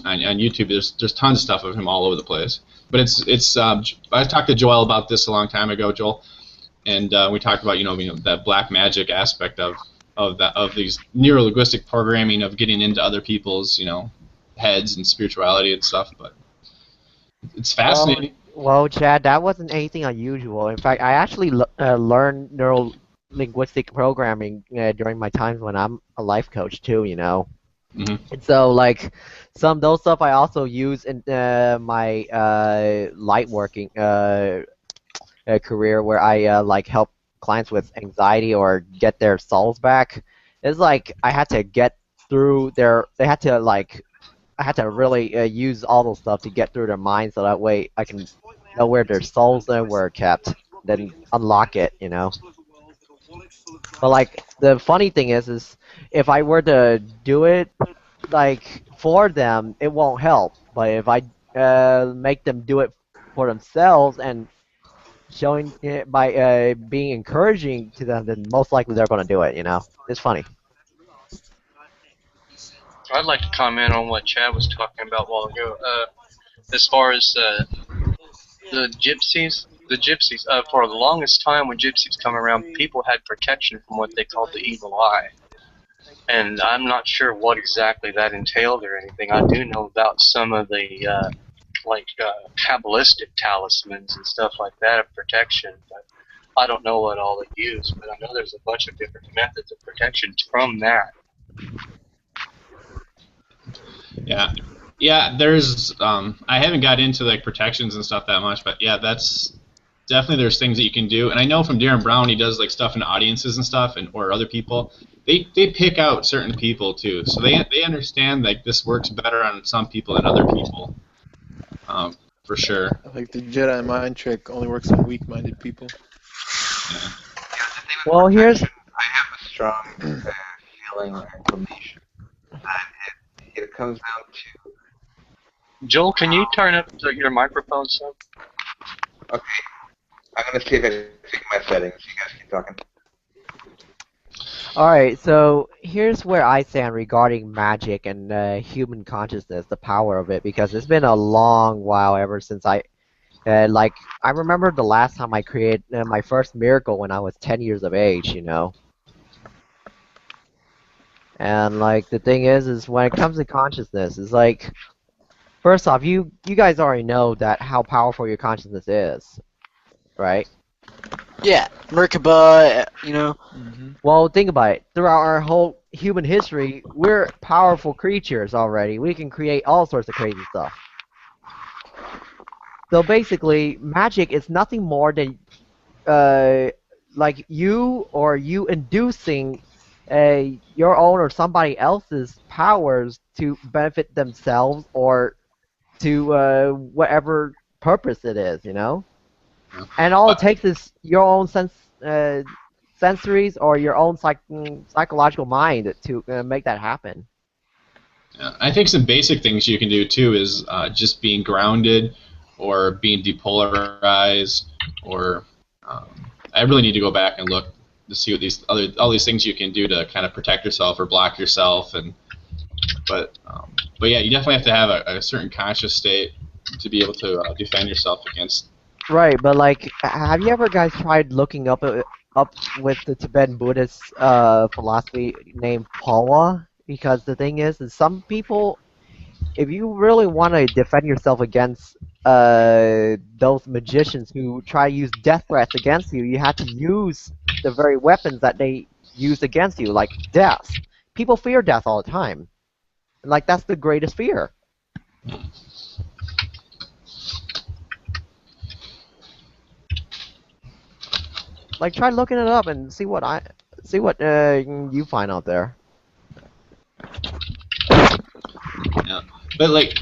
YouTube. There's tons of stuff of him all over the place. But it's I talked to Joel about this a long time ago, Joel, and we talked about that black magic aspect of these neuro-linguistic programming of getting into other people's heads and spirituality and stuff. But it's fascinating. Well, Chad, that wasn't anything unusual. In fact, I actually learned neuro-linguistic programming during my times when I'm a life coach too. Mm-hmm. And so, like, some of those stuff I also use in my light working career, where I like help clients with anxiety or get their souls back. It's like I had to get through I had to really use all those stuff to get through their minds, so that way I can know where their souls were kept, then unlock it. But like the funny thing is if I were to do it like for them, it won't help. But if I make them do it for themselves and showing it by being encouraging to them, then most likely they're going to do it. It's funny. I'd like to comment on what Chad was talking about a while ago. As far as the gypsies, for the longest time when gypsies come around, people had protection from what they called the evil eye. And I'm not sure what exactly that entailed or anything. I do know about some of the Kabbalistic talismans and stuff like that of protection, but I don't know what all they use. But I know there's a bunch of different methods of protection from that. Yeah. There's I haven't got into like protections and stuff that much, but yeah, that's definitely there's things that you can do. And I know from Darren Brown, he does like stuff in audiences and stuff, or other people. They pick out certain people too, so they understand like this works better on some people than other people, for sure. Like the Jedi mind trick only works on weak-minded people. Yeah. Well, here's I have a strong feeling or inclination that it comes down to. Joel, can you turn up your microphone some? Okay, I'm gonna see if I can fix my settings. You guys keep talking. Alright, so here's where I stand regarding magic and human consciousness, the power of it, because it's been a long while ever since I remember the last time I created my first miracle when I was 10 years of age, And like the thing is when it comes to consciousness, it's like, first off, you guys already know that how powerful your consciousness is, right? Yeah, Merkaba, Mm-hmm. Well, think about it. Throughout our whole human history, we're powerful creatures already. We can create all sorts of crazy stuff. So basically, magic is nothing more than like you inducing your own or somebody else's powers to benefit themselves or to whatever purpose it is, And all it takes is your own sensories or your own psychological mind to make that happen. Yeah, I think some basic things you can do too is just being grounded or being depolarized, or I really need to go back and look to see what all these things you can do to kind of protect yourself or block yourself, but yeah, you definitely have to have a certain conscious state to be able to defend yourself against. Right, but like, have you ever guys tried looking up with the Tibetan Buddhist philosophy named Pawa? Because the thing is some people, if you really want to defend yourself against those magicians who try to use death threats against you, you have to use the very weapons that they use against you, like death. People fear death all the time. Like, that's the greatest fear. like try looking it up and see what you find out there. Yeah. But like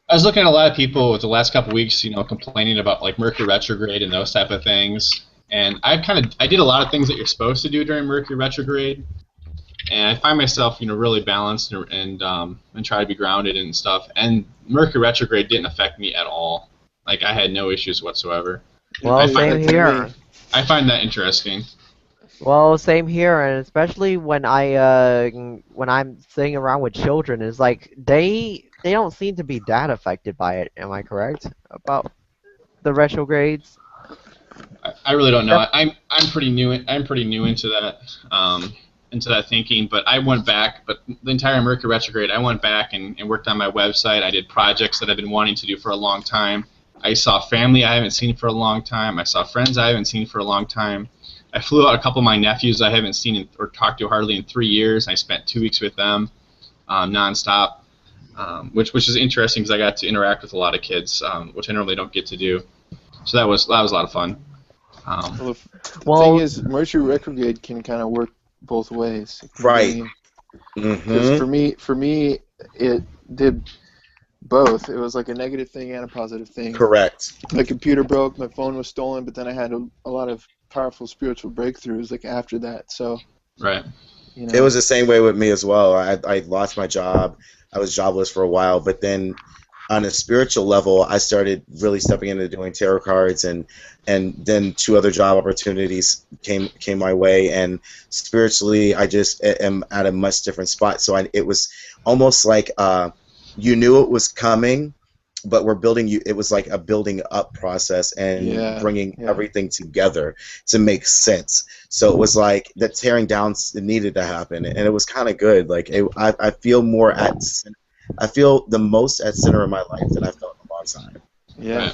I was looking at a lot of people with the last couple weeks, complaining about like Mercury retrograde and those type of things. And I did a lot of things that you're supposed to do during Mercury retrograde, and I find myself, really balanced and try to be grounded and stuff. And Mercury retrograde didn't affect me at all. Like I had no issues whatsoever. Well, same here. I find that interesting. Well, same here, and especially when I'm sitting around with children, it's like they don't seem to be that affected by it. Am I correct about the retrogrades? I really don't know. I'm pretty new into that thinking. But I went back. But the entire Mercury retrograde, I went back and worked on my website. I did projects that I've been wanting to do for a long time. I saw family I haven't seen for a long time. I saw friends I haven't seen for a long time. I flew out a couple of my nephews I haven't seen or talked to hardly in 3 years. I spent 2 weeks with them, nonstop, which is interesting because I got to interact with a lot of kids, which I normally don't get to do. So that was a lot of fun. The thing is, Mercury retrograde can kind of work both ways. Right. Because for me, it did both. It was like a negative thing and a positive thing. Correct. My computer broke, my phone was stolen, but then I had a lot of powerful spiritual breakthroughs like after that. So. Right. It was the same way with me as well. I lost my job. I was jobless for a while, but then on a spiritual level, I started really stepping into doing tarot cards, and then 2 other job opportunities came my way, and spiritually, I just am at a much different spot. So it was almost like you knew it was coming, but we're building you. It was like a building up process and bringing everything together to make sense. So it was like the tearing down needed to happen, and it was kind of good. Like I feel more I feel the most at center in my life than I felt in a long time. Yeah.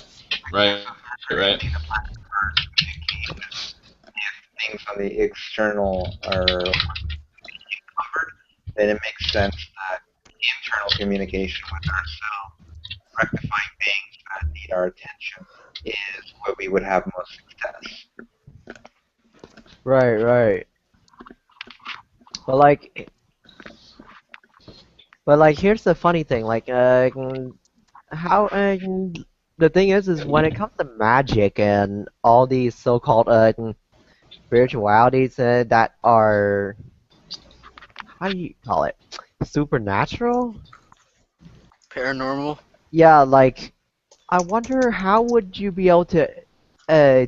Right. If things on the external are covered, then it makes sense that the internal communication with ourselves, rectifying things that need our attention, is where we would have most success. Right. But here's the funny thing, how the thing is when it comes to magic and all these so-called spiritualities that are, how do you call it, supernatural? Paranormal? Yeah, I wonder how would you be able to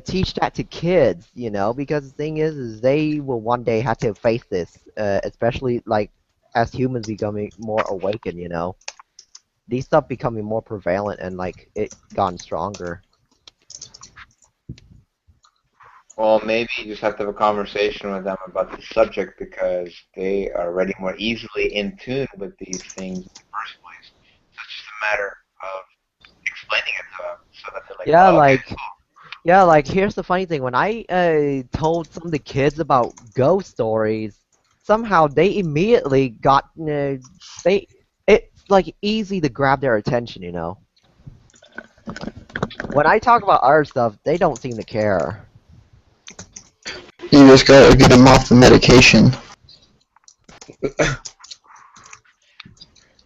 teach that to kids, because the thing is they will one day have to face this, especially as humans becoming more awakened, these stuff becoming more prevalent and it gotten stronger. Well, maybe you just have to have a conversation with them about the subject because they are already more easily in tune with these things in the first place. So it's just a matter of explaining it to them so that they're like, Yeah, oh, okay, cool. Yeah, here's the funny thing. When I told some of the kids about ghost stories, somehow they immediately got it's easy to grab their attention, When I talk about other stuff, they don't seem to care. You just gotta get them off the medication.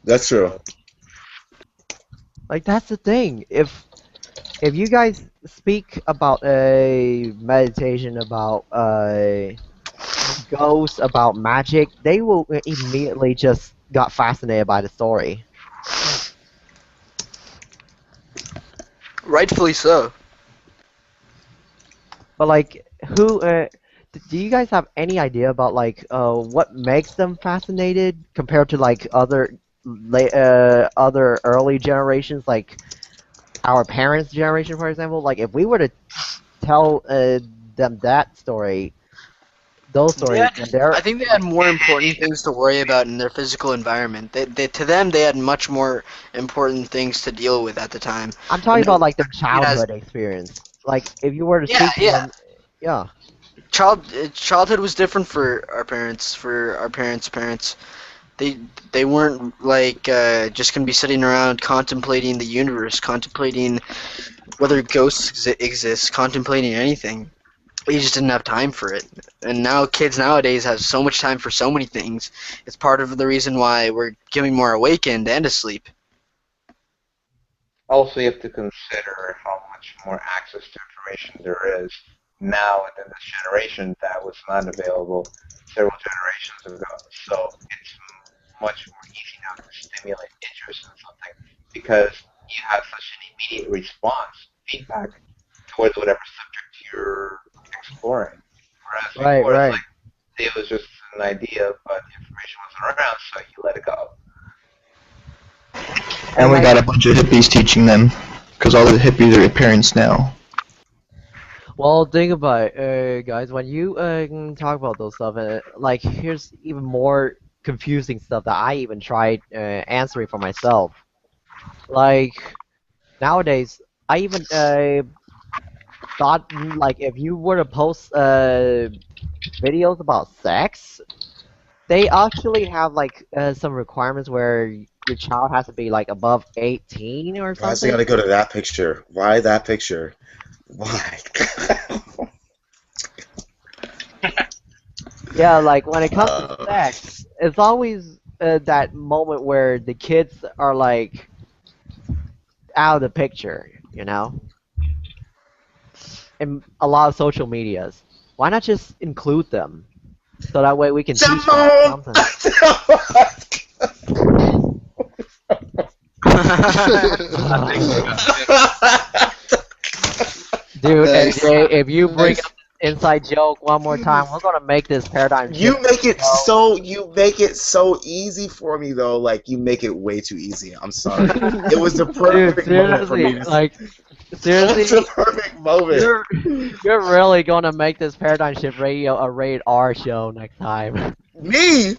That's true. That's the thing. If you guys speak about a meditation, about ghosts, about magic, they will immediately just got fascinated by the story. Rightfully so. But who? Do you guys have any idea about what makes them fascinated compared to other early generations, like our parents' generation, for example? If we were to tell them that story, those stories, I think they had more important things to worry about in their physical environment. To them, they had much more important things to deal with at the time. I'm talking about their childhood experience. If you were to speak to them, yeah. Childhood was different for our parents, parents. They weren't just gonna be sitting around contemplating the universe, contemplating whether ghosts exist, contemplating anything. We just didn't have time for it. And now kids nowadays have so much time for so many things. It's part of the reason why we're getting more awakened and asleep. Also, you have to consider how much more access to information there is now within this generation that was not available several generations ago. So it's much more easy now to stimulate interest in something because you have such an immediate response, feedback towards whatever subject you're exploring. Whereas Right, before, it's right. like it was just an idea, but the information wasn't around, so you let it go. And we got a bunch of hippies teaching them, because all the hippies are parents now. Well, think about it, guys. When you talk about those stuff, like here's even more confusing stuff that I even tried answering for myself. Like nowadays, I even thought like if you were to post videos about sex, they actually have like some requirements where your child has to be like above 18 or Why does it something. gotta go to that picture? Why that picture? Why? Yeah, like when it comes to sex, it's always that moment where the kids are like out of the picture, you know? In a lot of social medias. Why not just include them? So that way we can teach them Simone! something. Dude, NJ, if you bring up this inside joke one more time, we're gonna make this paradigm shift. You make it so easy for me though. Like you make it way too easy. I'm sorry. It was the perfect moment for me. Seriously, It's the perfect moment. you're really gonna make this paradigm shift radio a rated R show next time. Me?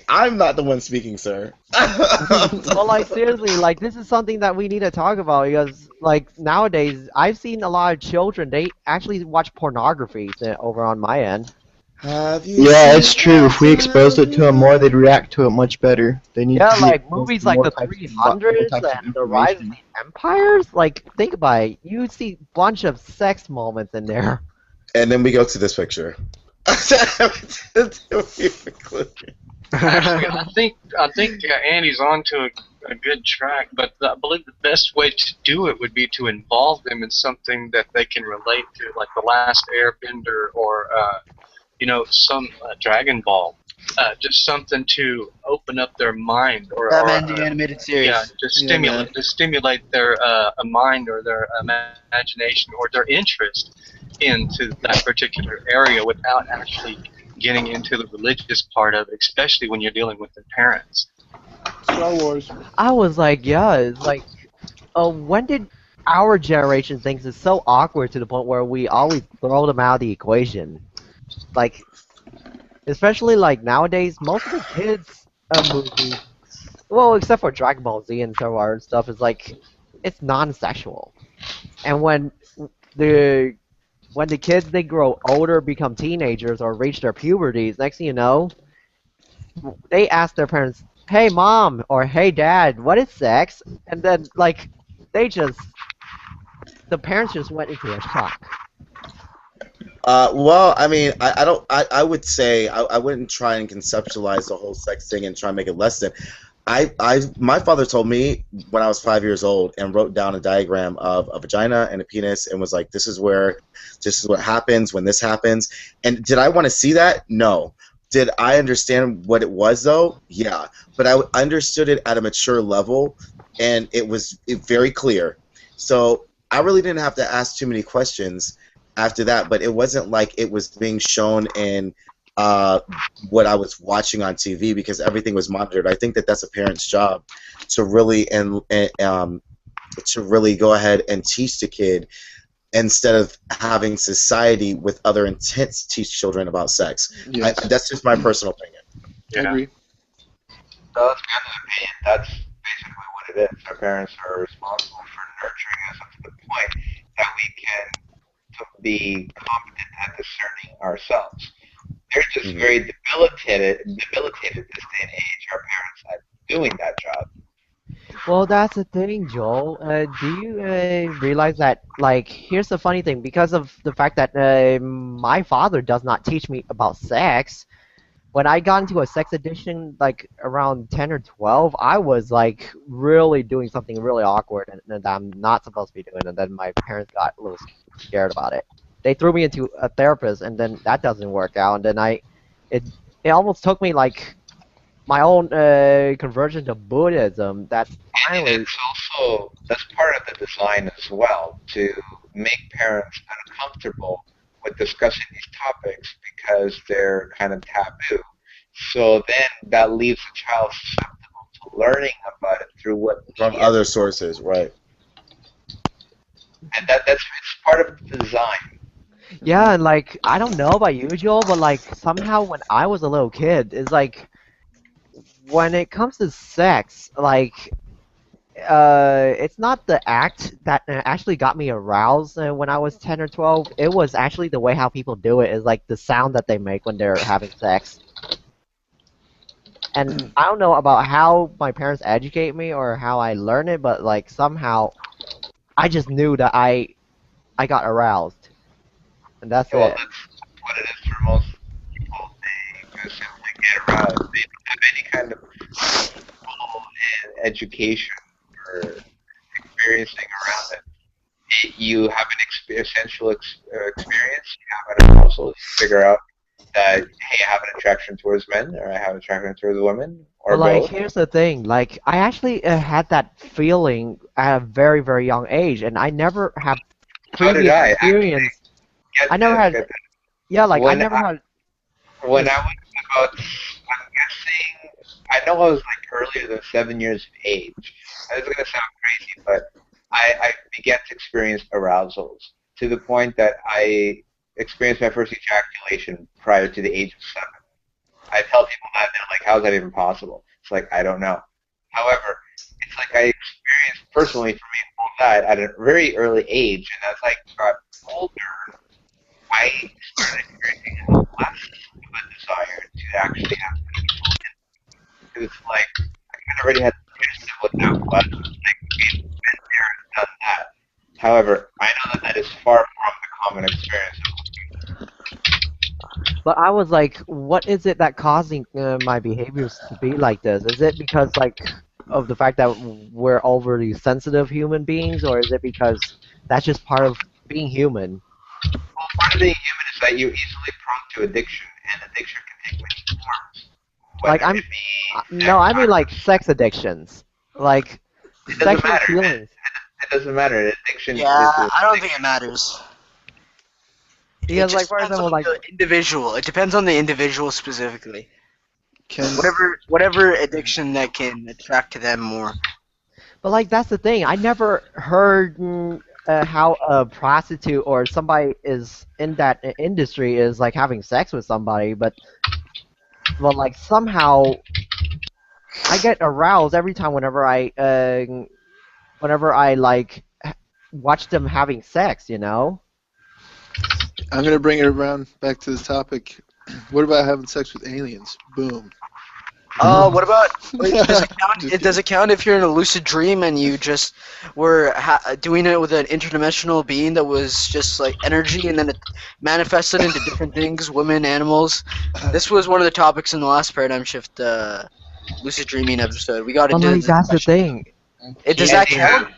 I'm not the one speaking, sir. Well, like seriously, like this is something that we need to talk about because, like nowadays, I've seen a lot of children they actually watch pornography over on my end. Have you? Yeah, it's true. If we exposed it to them more, they'd react to it much better. They need Yeah, to be like exposed movies to like more the types of 300s and the Rise of information. the Empires. Like, think about it. You see a bunch of sex moments in there. And then we go to this picture. Actually, I think Andy's on to a good track, but I believe the best way to do it would be to involve them in something that they can relate to, like The Last Airbender or some Dragon Ball. Just something to open up their mind, or Batman the animated series. yeah, to stimulate their a mind or their imagination or their interest into that particular area without actually getting into the religious part of it, especially when you're dealing with their parents. Star Wars. I was like, yeah, it's like, when did our generation think it's so awkward to the point where we always throw them out of the equation? Like, especially like nowadays, most of the kids' movies, well, except for Dragon Ball Z and some other stuff, is like, it's non-sexual. And the when the kids they grow older, become teenagers, or reach their puberties, next thing you know, they ask their parents, "Hey, mom," or "Hey, dad, what is sex?" And then like the parents just went into a shock. Well, I mean, I don't. I would say I wouldn't try and conceptualize the whole sex thing and try and make it less than. My father told me when I was 5 years old and wrote down a diagram of a vagina and a penis and was like, this is what happens when this happens. And did I want to see that? No. Did I understand what it was though? Yeah. But I understood it at a mature level, and it was very clear. So I really didn't have to ask too many questions after that. But it wasn't like it was being shown in what I was watching on TV because everything was monitored. I think that that's a parent's job to really to really go ahead and teach the kid instead of having society with other intents teach children about sex. Yes. That's just my personal opinion. I agree. So that's my opinion. That's basically what it is. Our parents are responsible for nurturing us up to the point that we can be competent at discerning ourselves. They're just very debilitated this day and age, our parents, at doing that job. Well, that's the thing, Joel. Do you realize that, like, here's the funny thing, because of the fact that my father does not teach me about sex, when I got into a sex addiction, like, around 10 or 12, I was, like, really doing something really awkward and that I'm not supposed to be doing, and then my parents got a little scared about it. They threw me into a therapist, and then that doesn't work out, and then it, it almost took me, like, my own conversion to Buddhism that And finally. it's also that's part of the design as well to make parents uncomfortable with discussing these topics because they're kind of taboo. So then that leaves the child susceptible to learning about it through what From media, other sources, right? and that's it's part of the design. Yeah, and like I don't know about you, Joel, but like somehow when I was a little kid, it's like when it comes to sex, like it's not the act that actually got me aroused when I was 10 or 12. It was actually the way how people do it, is like the sound that they make when they're having sex. And I don't know about how my parents educate me or how I learn it, but like somehow I just knew that I got aroused, and that's Well, it. that's what it is for most people. They just simply get aroused. They don't have any kind of education or experiencing around it. You have an essential experience, you have an arousal, you figure out that, hey, I have an attraction towards men, or I have an attraction towards women, or But like, both. here's the thing. Like, I actually had that feeling at a very, very young age, and I never have So did previous I. experience. Get I never this, had. get this. Yeah, like I When never I, had. when Yes. I was about, I'm guessing, I know I was like earlier than 7 years of age. This is gonna sound crazy, but I began to experience arousals to the point that I experienced my first ejaculation prior to the age of 7. I tell people that, they're like, how is that even possible? It's like, I don't know. However, it's like I experienced personally for me all that at a very early age, and as I got older, I started experiencing less of a desire to actually have people in. Because it's like, I kind of already had the taste of what that was. Like, we've been there and done that. However, I know that that is far from the common experience. But I was like, what is it that causing my behaviors to be like this? Is it because like of the fact that we're overly sensitive human beings, or is it because that's just part of being human? Well, part of being human is that you're easily prone to addiction, and addiction can take many forms. Like Whether it be no, sex, I mean like sex addictions, like it doesn't sexual matter. feelings. It doesn't matter. Addiction Yeah, is I don't think it matters. It Because like just for depends on example, like the individual. It depends on the individual specifically. Can Whatever addiction that can attract to them more. but like that's the thing. I never heard how a prostitute or somebody is in that industry is like having sex with somebody, but like somehow I get aroused every time whenever I like watch them having sex. You know? I'm gonna bring it around back to the topic. What about having sex with aliens? Boom. What about? Does it count? Just Does it count if you're in a lucid dream and you just were doing it with an interdimensional being that was just like energy, and then it manifested into different things, women, animals? This was one of the topics in the last paradigm shift lucid dreaming episode. We got But into like this that's the question. thing. Does Yeah, that count?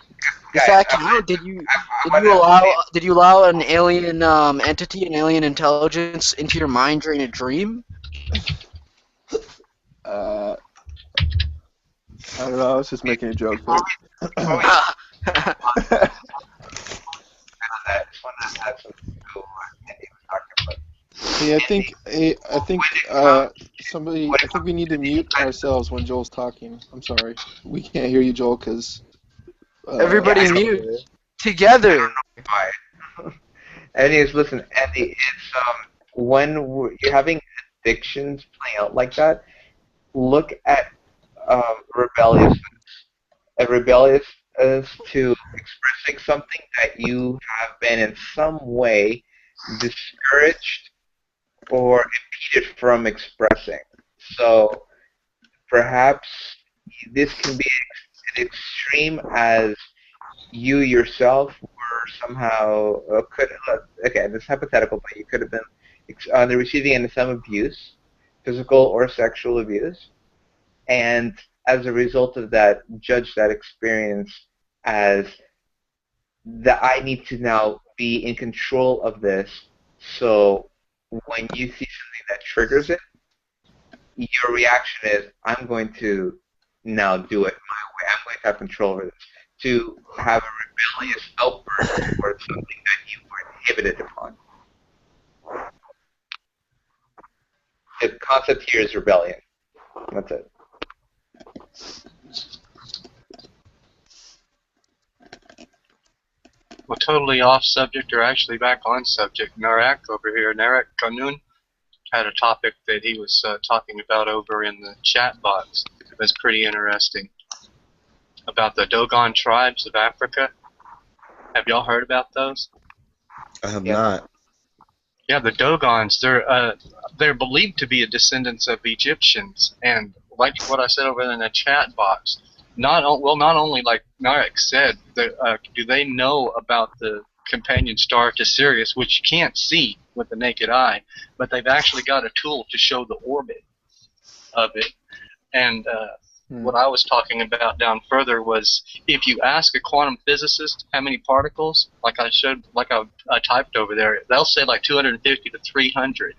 Does that count? Did you allow an alien entity, an alien intelligence, into your mind during a dream? I don't know. I was just making a joke, but hey, I think we need to mute ourselves when Joel's talking. I'm sorry, we can't hear you, Joel, because Everybody mute together. Why? Anyways, listen, Andy, it's when you're having addictions playing out like that, look at rebelliousness. A rebellious is to expressing something that you have been in some way discouraged or impeded from expressing. So perhaps this can be extreme as you yourself were somehow okay, this is hypothetical, but you could have been on the receiving end of some abuse, physical or sexual abuse, and as a result of that, judge that experience as that I need to now be in control of this. So when you see something that triggers it, your reaction is, I'm going to now do it my way. I'm going to have control over this. To have a rebellious outburst towards something that you were inhibited upon. The concept here is rebellion. That's it. Well, totally off subject, or actually back on subject. Narak over here, Narak Kanun, had a topic that he was talking about over in the chat box. It was pretty interesting. About the Dogon tribes of Africa. Have y'all heard about those? I have not. Yeah, the Dogons, they're believed to be descendants of Egyptians, and like what I said over in the chat box, not only like Narek said, do they know about the companion star to Sirius, which you can't see with the naked eye, but they've actually got a tool to show the orbit of it. And what I was talking about down further was if you ask a quantum physicist how many particles, like I typed over there, they'll say like 250 to 300.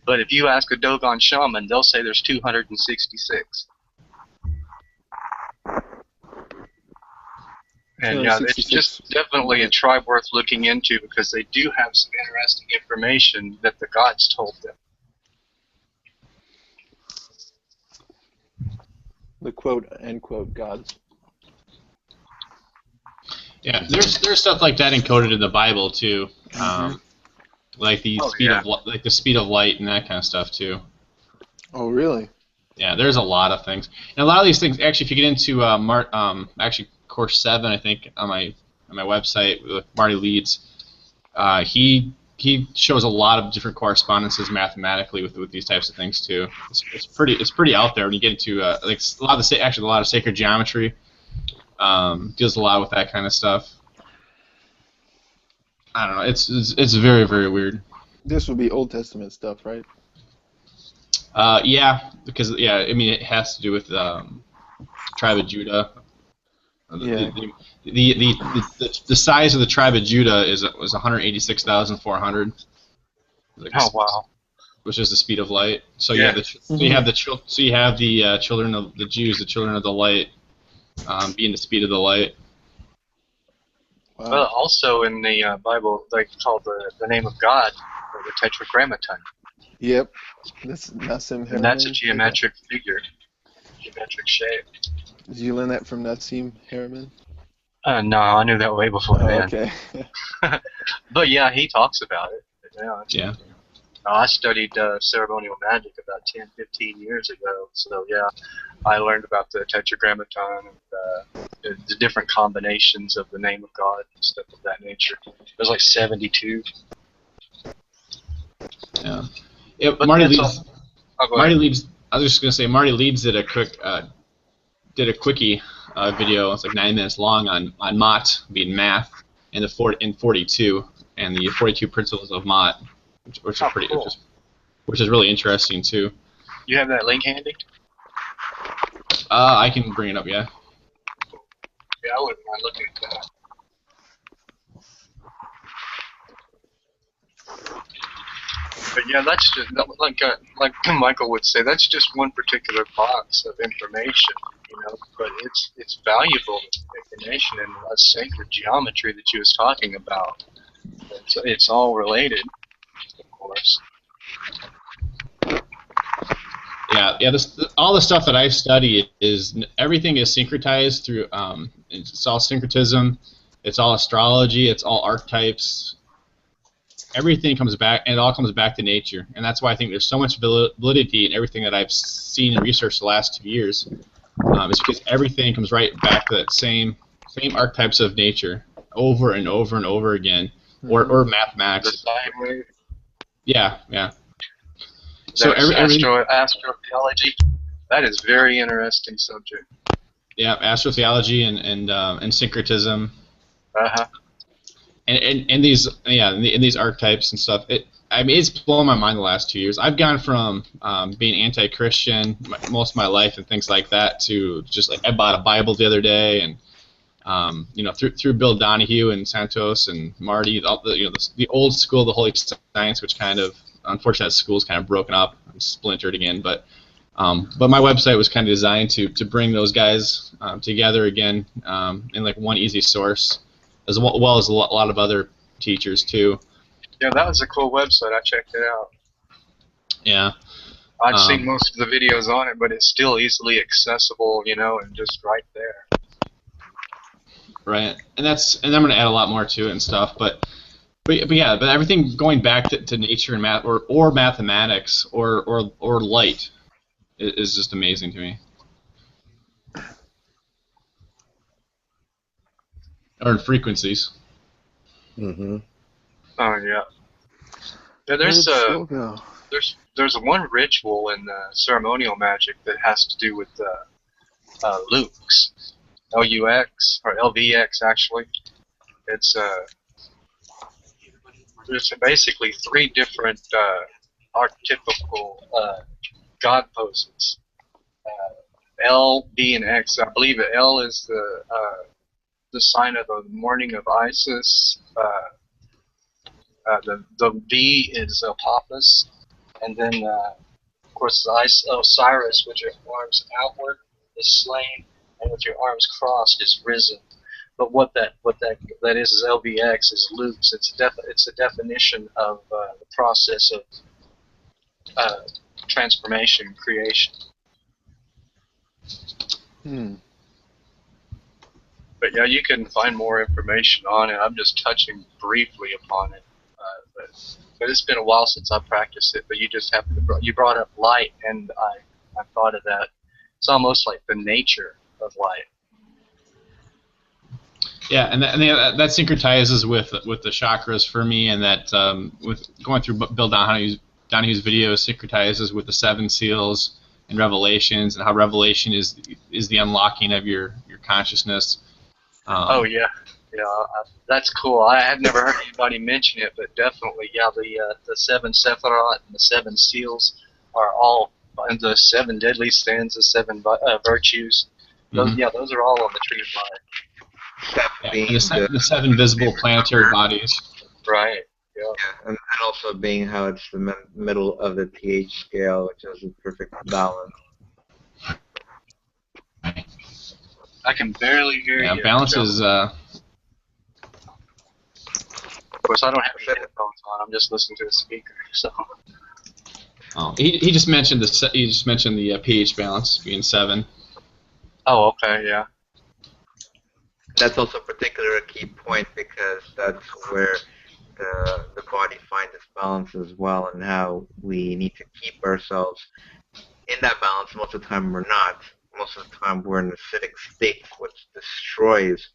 But if you ask a Dogon shaman, they'll say there's 266. And yeah, it's just definitely a tribe worth looking into because they do have some interesting information that the gods told them. The quote unquote gods. Yeah, there's stuff like that encoded in the Bible too, like the speed of light and that kind of stuff too. Oh, really? Yeah, there's a lot of things, and a lot of these things actually, if you get into actually course 7, I think on my website with Marty Leeds, he shows a lot of different correspondences mathematically with these types of things too. It's pretty out there when you get into like a lot of sacred geometry. Deals a lot with that kind of stuff. I don't know. It's very, very weird. This would be Old Testament stuff, right? Yeah, because I mean it has to do with tribe of Judah. Yeah. The size of the tribe of Judah was 186,400. Oh wow! Which is the speed of light. So you have the children of the Jews, the children of the light, being the speed of the light. Wow. Well, also in the Bible, they call the name of God the Tetragrammaton. Yep. That's Nassim And that's a geometric figure, geometric shape. Did you learn that from Nassim Harriman? No, I knew that way before then. Okay. But yeah, he talks about it. Yeah. I studied ceremonial magic about 10, 15 years ago, so yeah, I learned about the Tetragrammaton and the different combinations of the name of God and stuff of that nature. There's like 72. Yeah. Marty Leeds. I was just gonna say Marty Leeds did a quickie video. It's like 9 minutes long on Mott being math and in 42 and the 42 principles of Mott, which are pretty, cool. which is really interesting too. You have that link handy? I can bring it up. Yeah. Yeah, I wouldn't mind looking at that. But yeah, that's just like Michael would say. That's just one particular box of information, But it's valuable information in a sacred geometry that you was talking about. It's all related, of course. Yeah. All the stuff that I study everything is syncretized through. It's all syncretism. It's all astrology. It's all archetypes. Everything comes back, and it all comes back to nature, and that's why I think there's so much validity in everything that I've seen and researched the last 2 years. It's because everything comes right back to that same archetypes of nature over and over and over again, or mathematics. The sine wave. Yeah. So astrotheology. That is very interesting subject. Yeah, astrotheology and syncretism. Uh-huh. And these in these archetypes and stuff. I mean, it's blown my mind the last 2 years. I've gone from being anti-Christian most of my life and things like that to just like I bought a Bible the other day, and through Bill Donahue and Santos and Marty, the old school of the Holy Science, which kind of unfortunately that school's kind of broken up and splintered again, but my website was kind of designed to bring those guys together again in like one easy source, as well as a lot of other teachers too. Yeah, that was a cool website. I checked it out. Yeah. I'd seen most of the videos on it, but it's still easily accessible, and just right there. Right, and I'm going to add a lot more to it and stuff, but everything going back to nature and math or mathematics or light is just amazing to me. Or frequencies. Mm-hmm. Oh yeah. Yeah, there's one ritual in ceremonial magic that has to do with lux, Lux or LVX actually. It's there's basically 3 different archetypical god poses. L, B, and X. I believe that L is the sign of the morning of Isis. The V is Apophis, and then of course Osiris, with your arms outward, is slain, and with your arms crossed is risen. But what that is LVX is lux. It's a definition of the process of transformation, creation. But yeah, you can find more information on it. I'm just touching briefly upon it, but it's been a while since I practiced it. But you brought up light, and I thought of that. It's almost like the nature of light. Yeah, and that syncretizes with the chakras for me, and that with going through Bill Donahue's videos syncretizes with the 7 seals and Revelations, and how Revelation is the unlocking of your consciousness. Oh yeah, that's cool. I had never heard anybody mention it, but definitely, yeah, the 7 Sephiroth and the 7 seals are all and the 7 deadly sins, the 7 virtues. Those those are all on the Tree of Life. And the 7 visible planetary bodies. Right. Yeah. And also being how it's the middle of the pH scale, which is a perfect balance. I can barely hear you. Yeah, balance is. Of course, I don't have any headphones on. I'm just listening to the speaker. So. Oh, he just mentioned the pH balance being 7. Oh, okay, yeah. That's also a particular key point because that's where the body finds its balance as well, and how we need to keep ourselves in that balance. Most of the time we're not. Most of the time we're in an acidic state, which destroys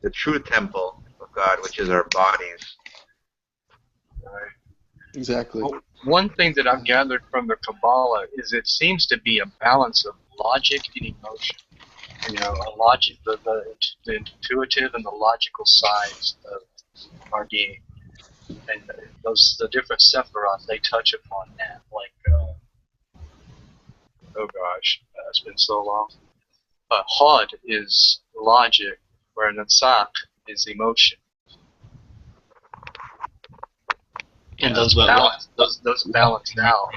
the true temple of God, which is our bodies. Right. Exactly. Well, one thing that I've gathered from the Kabbalah is it seems to be a balance of logic and emotion. A logic, the intuitive and the logical sides of our being, and the different Sephiroth, they touch upon that. Like, oh gosh, it's been so long. Hod is logic, where Natsach is emotion. And those balance out.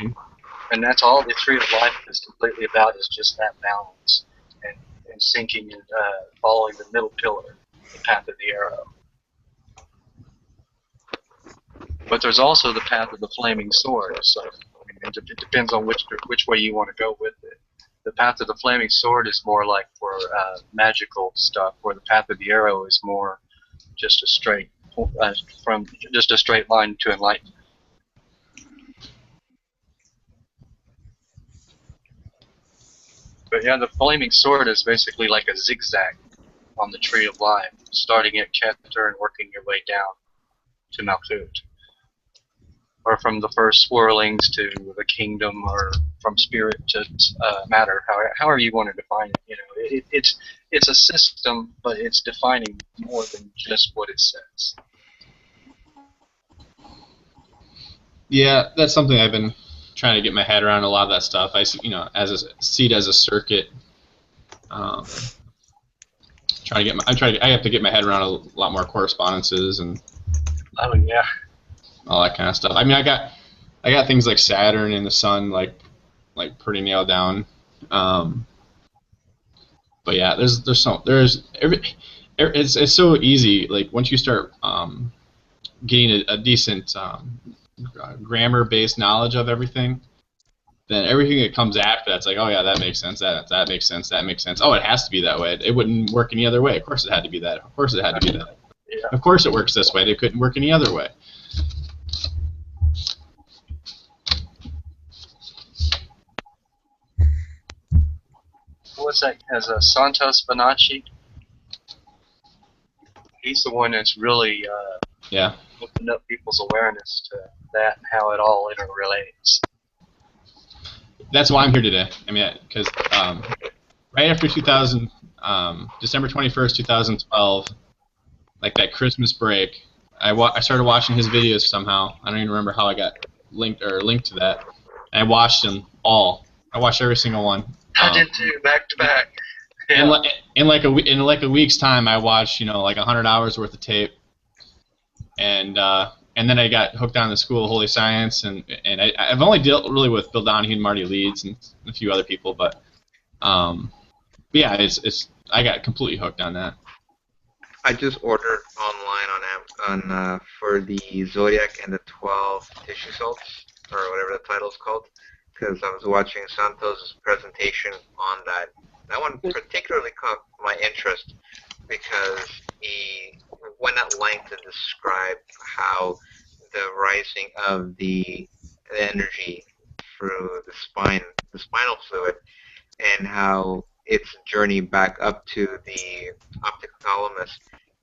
And that's all the Tree of Life is completely about, is just that balance. And sinking and following the middle pillar, the path of the arrow. But there's also the path of the flaming sword. So it depends on which way you want to go with it. The path of the flaming sword is more like for magical stuff, where the path of the arrow is more just a straight line to enlightenment. But yeah, the flaming sword is basically like a zigzag on the Tree of Life, starting at Keter and working your way down to Malkut. or from the first swirlings to the kingdom, or from spirit to matter, however you want to define it. You know, it's a system, but it's defining more than just what it says. Yeah, that's something I've been trying to get my head around. A lot of that stuff, see it as a circuit. I have to get my head around a lot more correspondences and Oh yeah. all that kind of stuff. I mean, I got things like Saturn and the Sun like pretty nailed down. But yeah, it's so easy. Like once you start getting a decent grammar-based knowledge of everything, then everything that comes after that's like, oh yeah, that makes sense. That makes sense. That makes sense. Oh, it has to be that way. It wouldn't work any other way. Of course, it had to be that. Of course, it had to be that. Yeah. Of course, it works this way. It couldn't work any other way. What's that? As a Santos Bonacci, he's the one that's really opened up people's awareness to that and how it all interrelates. That's why I'm here today. I mean, because right after 2000, December 21st, 2012, like that Christmas break, I started watching his videos somehow. I don't even remember how I got linked to that. And I watched them all. I watched every single one. I did too, back to back. Yeah. In like a week's time, I watched like 100 hours worth of tape, and then I got hooked on the School of Holy Science, and I've only dealt really with Bill Donahue and Marty Leeds and a few other people, but yeah, I got completely hooked on that. I just ordered online for the Zodiac and the 12 tissue salts, or whatever the title's called, because I was watching Santos' presentation on that. That one particularly caught my interest because he went at length to describe how the rising of the energy through the spinal fluid, and how its journey back up to the optic thalamus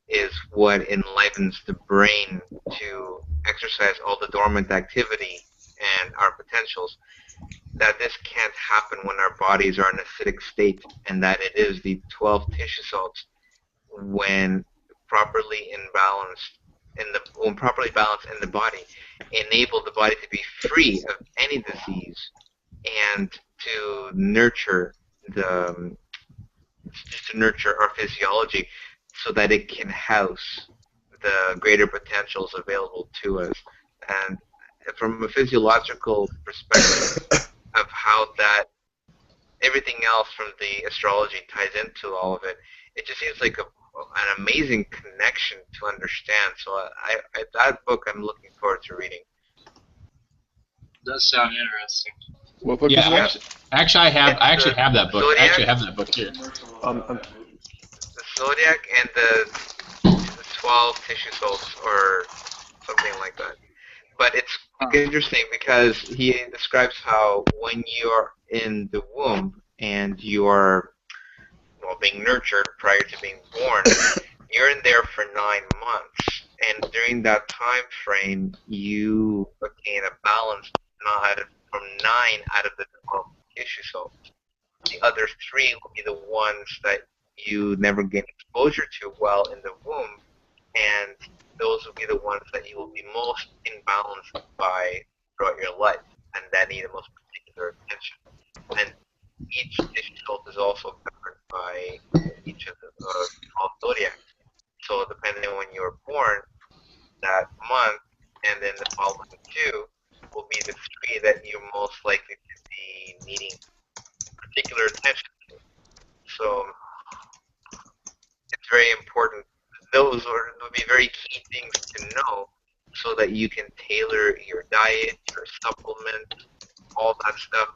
is what enlivens the brain to exercise all the dormant activity and our potentials. That this can't happen when our bodies are in an acidic state, and that it is the 12 tissue salts, when properly balanced in the body, enable the body to be free of any disease and to nurture our physiology so that it can house the greater potentials available to us. And from a physiological perspective of how that everything else from the astrology ties into all of it, it just seems like an amazing connection to understand. So that book I'm looking forward to reading. Does sound interesting. What book is that? Actually, I actually have that book. Zodiac? I actually have that book here. The Zodiac and the 12 tissue salts, or something like that. But it's interesting because he describes how when you're in the womb and you are being nurtured prior to being born, you're in there for 9 months, and during that time frame, you attain a balance from 9 out of the 12 tissue salts. The other 3 will be the ones that you never gain exposure to while in the womb, and those will be the ones that you will be most imbalanced by throughout your life, and that need the most particular attention. And each tissue salt is also covered by each of the 12 zodiacs. So depending on when you were born, that month, and then the following 2 will be the 3 that you're most likely to be needing particular attention to. So it's very important. Those would be very key things to know so that you can tailor your diet, your supplement, all that stuff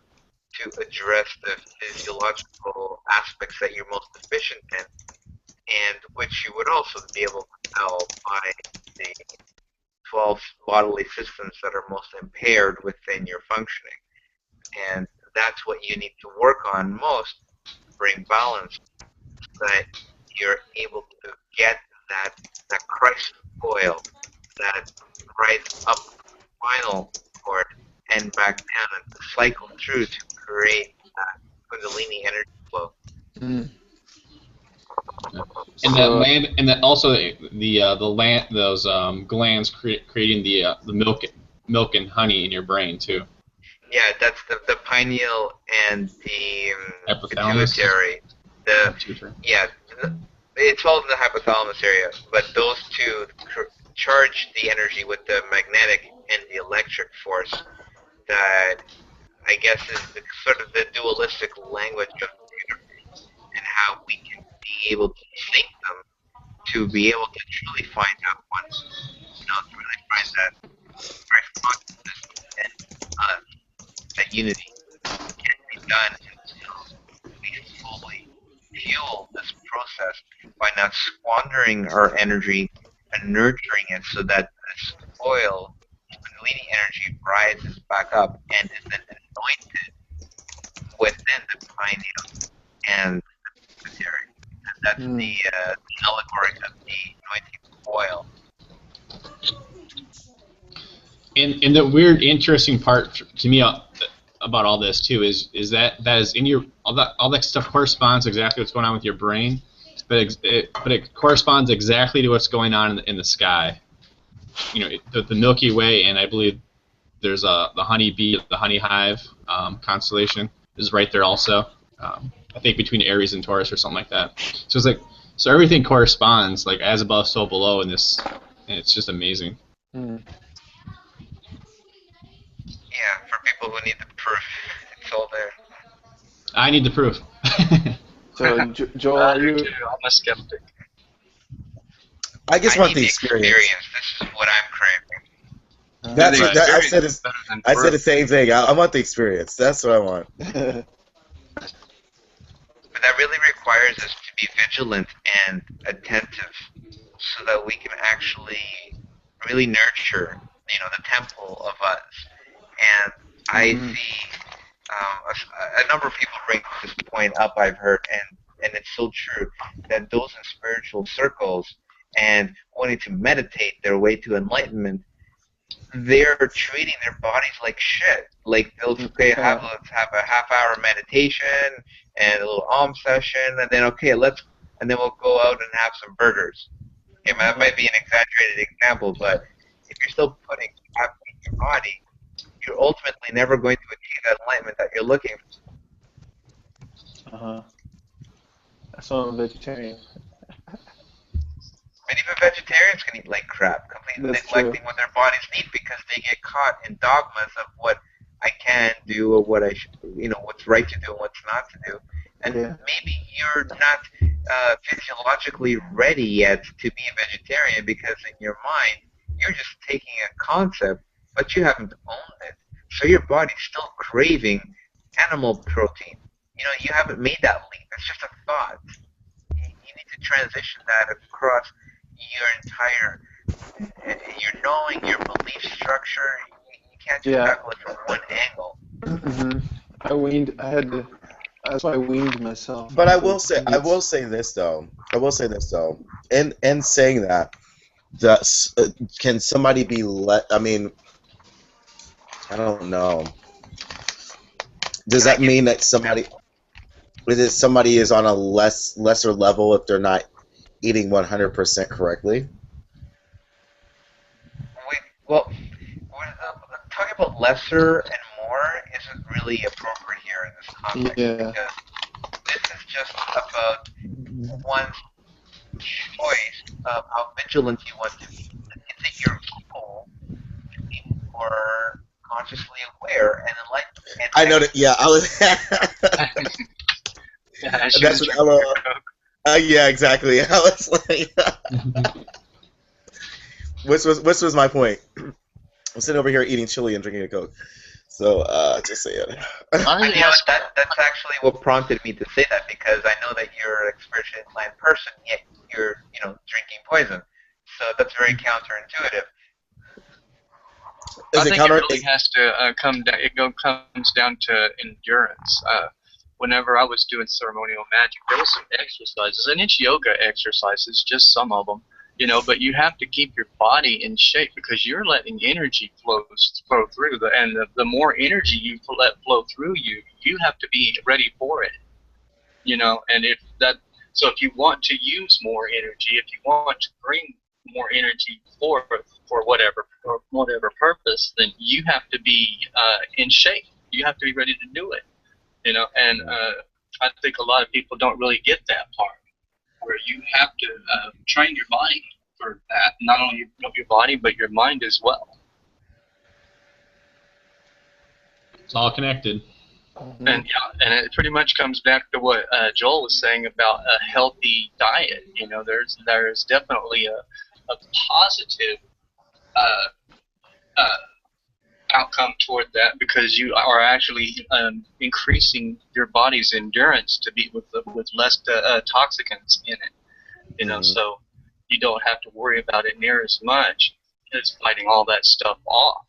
to address the physiological aspects that you're most deficient in, and which you would also be able to tell by the 12 bodily systems that are most impaired within your functioning. And that's what you need to work on most to bring balance, so that you're able to get that crisis oil, that rise up spinal cord and back down and cycle through to create Kundalini energy flow. Mm. And that land, and that also the land, those glands creating the milk and honey in your brain too. Yeah, that's the pineal and the Hypothalamus. pituitary. It's all in the hypothalamus area, but those two charge the energy with the magnetic and the electric force that I guess is sort of the dualistic language of the universe, and how we can be able to sync them to be able to truly find out once, to really find that right consciousness and that unity can be done until we fully fuel this process by not squandering our energy and nurturing it so that this oil, Kundalini energy, rises back up and is then anointed within the pineal and the pituitary. And that's the allegory of the anointing oil. And the weird, interesting part to me about all this too is that is in your all that stuff corresponds exactly what's going on with your brain, but it corresponds exactly to what's going on in the sky. The Milky Way, and I believe there's the honey bee, the honey hive constellation is right there also. I think between Aries and Taurus or something like that. So it's like everything corresponds, like as above, so below in this, and it's just amazing. Mm. Yeah, for people who need the proof, it's all there. I need the proof. So, Joel, are you? I'm a skeptic. I just want the experience. This is what I'm craving. I said the same thing. I want the experience. That's what I want. But that really requires us to be vigilant and attentive, so that we can actually really nurture, the temple of us. And I see a number of people bring this point up, I've heard, and it's so true, that those in spiritual circles and wanting to meditate their way to enlightenment, they're treating their bodies like shit. Like let's have a half-hour meditation and a little session, and then we'll go out and have some burgers. Okay, that might be an exaggerated example, but if you're still putting crap in your body, you're ultimately never going to achieve that enlightenment that you're looking for. So I'm a vegetarian. And even vegetarians can eat like crap, completely neglecting what their bodies need because they get caught in dogmas of what I can do or what I should, what's right to do and what's not to do. And maybe you're not physiologically ready yet to be a vegetarian because in your mind you're just taking a concept, but you haven't owned it. So your body's still craving animal protein. You haven't made that leap. It's just a thought. You need to transition that across your entire, knowing your belief structure. You can't just tackle it from one angle. That's why I weaned myself. But I will say this though. In saying that, can somebody be I mean, I don't know. Does that mean that somebody is on a lesser level if they're not eating 100% correctly? Well, talking about lesser and more isn't really appropriate here in this context because this is just about one's choice of how vigilant you want to be. Is it your goal to be more consciously aware and enlightened? I know that. Yeah, I was. That's what yeah, exactly. I was like, which was my point. I'm sitting over here eating chili and drinking a Coke. So, just saying. That's actually what prompted me to say that, because I know that you're an spiritually inclined person, yet you're, drinking poison. So that's very counterintuitive. I think it really has to come down. It comes down to endurance. Whenever I was doing ceremonial magic, there was some exercises, and it's yoga exercises, just some of them, but you have to keep your body in shape because you're letting energy flows flow through. The more energy you let flow through you, you have to be ready for it. And if you want to use more energy, if you want to bring more energy for whatever purpose, then you have to be in shape. You have to be ready to do it. And I think a lot of people don't really get that part, where you have to train your body for that. Not only your body, but your mind as well. It's all connected. And it pretty much comes back to what Joel was saying about a healthy diet. There's definitely a positive outcome toward that, because you are actually increasing your body's endurance to be with less toxicants in it. So you don't have to worry about it near as much as fighting all that stuff off.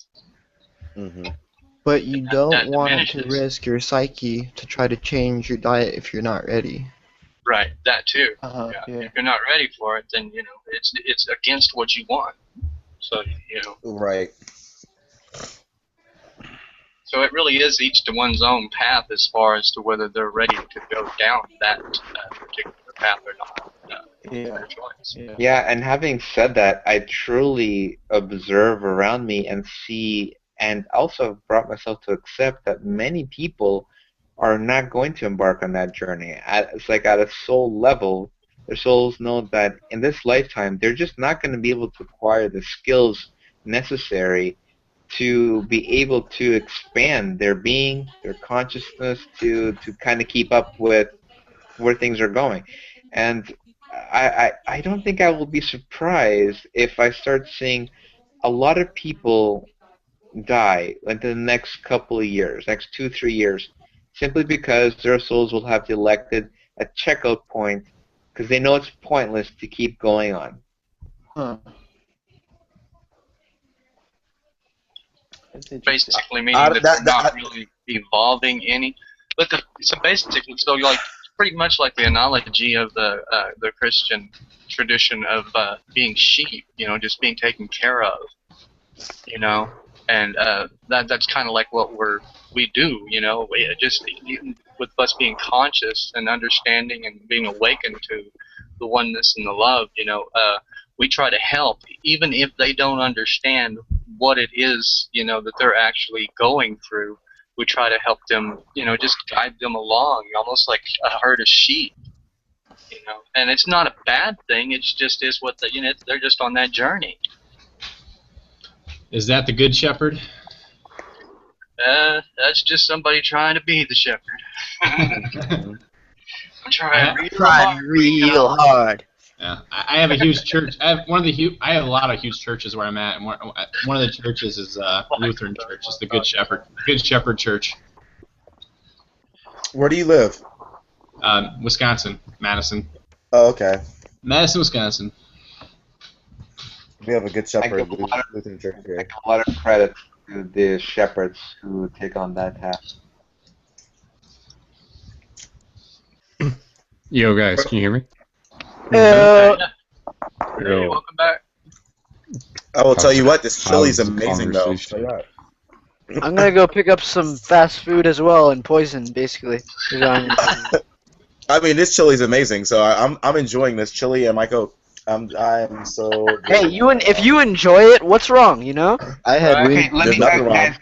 But you don't want to diminishes. risk your psyche to try to change your diet if you're not ready. Right, that too. Yeah. If you're not ready for it, then it's against what you want. So Right. So it really is each to one's own path as far as to whether they're ready to go down that particular path or not. Their choice. Yeah, and having said that, I truly observe around me and see, and also brought myself to accept that many people are not going to embark on that journey. It's like at a soul level, their souls know that in this lifetime, they're just not going to be able to acquire the skills necessary to be able to expand their being, their consciousness, to kind of keep up with where things are going. And I don't think I will be surprised if I start seeing a lot of people die in the next couple of years, next 2-3 years, simply because their souls will have elected a checkout point because they know it's pointless to keep going on. Basically meaning that they're not really evolving any. But so like pretty much like the analogy of the Christian tradition of being sheep, just being taken care of, and that's kind of like what we do, just with us being conscious and understanding and being awakened to the oneness and the love, we try to help, even if they don't understand what it is, that they're actually going through. We try to help them, just guide them along, almost like a herd of sheep, And it's not a bad thing. It's just is what they're just on that journey. Is that the good shepherd? That's just somebody trying to be the shepherd. I'm trying real hard. Yeah, I have a huge church. I have a lot of huge churches where I'm at, and one of the churches is Lutheran Church. It's the Good Shepherd Church. Where do you live? Wisconsin, Madison. Oh, okay. Madison, Wisconsin. We have a Good Shepherd Lutheran Church here. I give a lot of credit to the shepherds who take on that task. Yo, guys, can you hear me? Hey, welcome back. I will tell you what, this chili's amazing, though. I'm gonna go pick up some fast food as well and poison, basically. I mean, this chili's amazing, so I'm enjoying this chili and my Coke. I'm so. Hey, if you enjoy it, what's wrong? I had okay, let me, guys.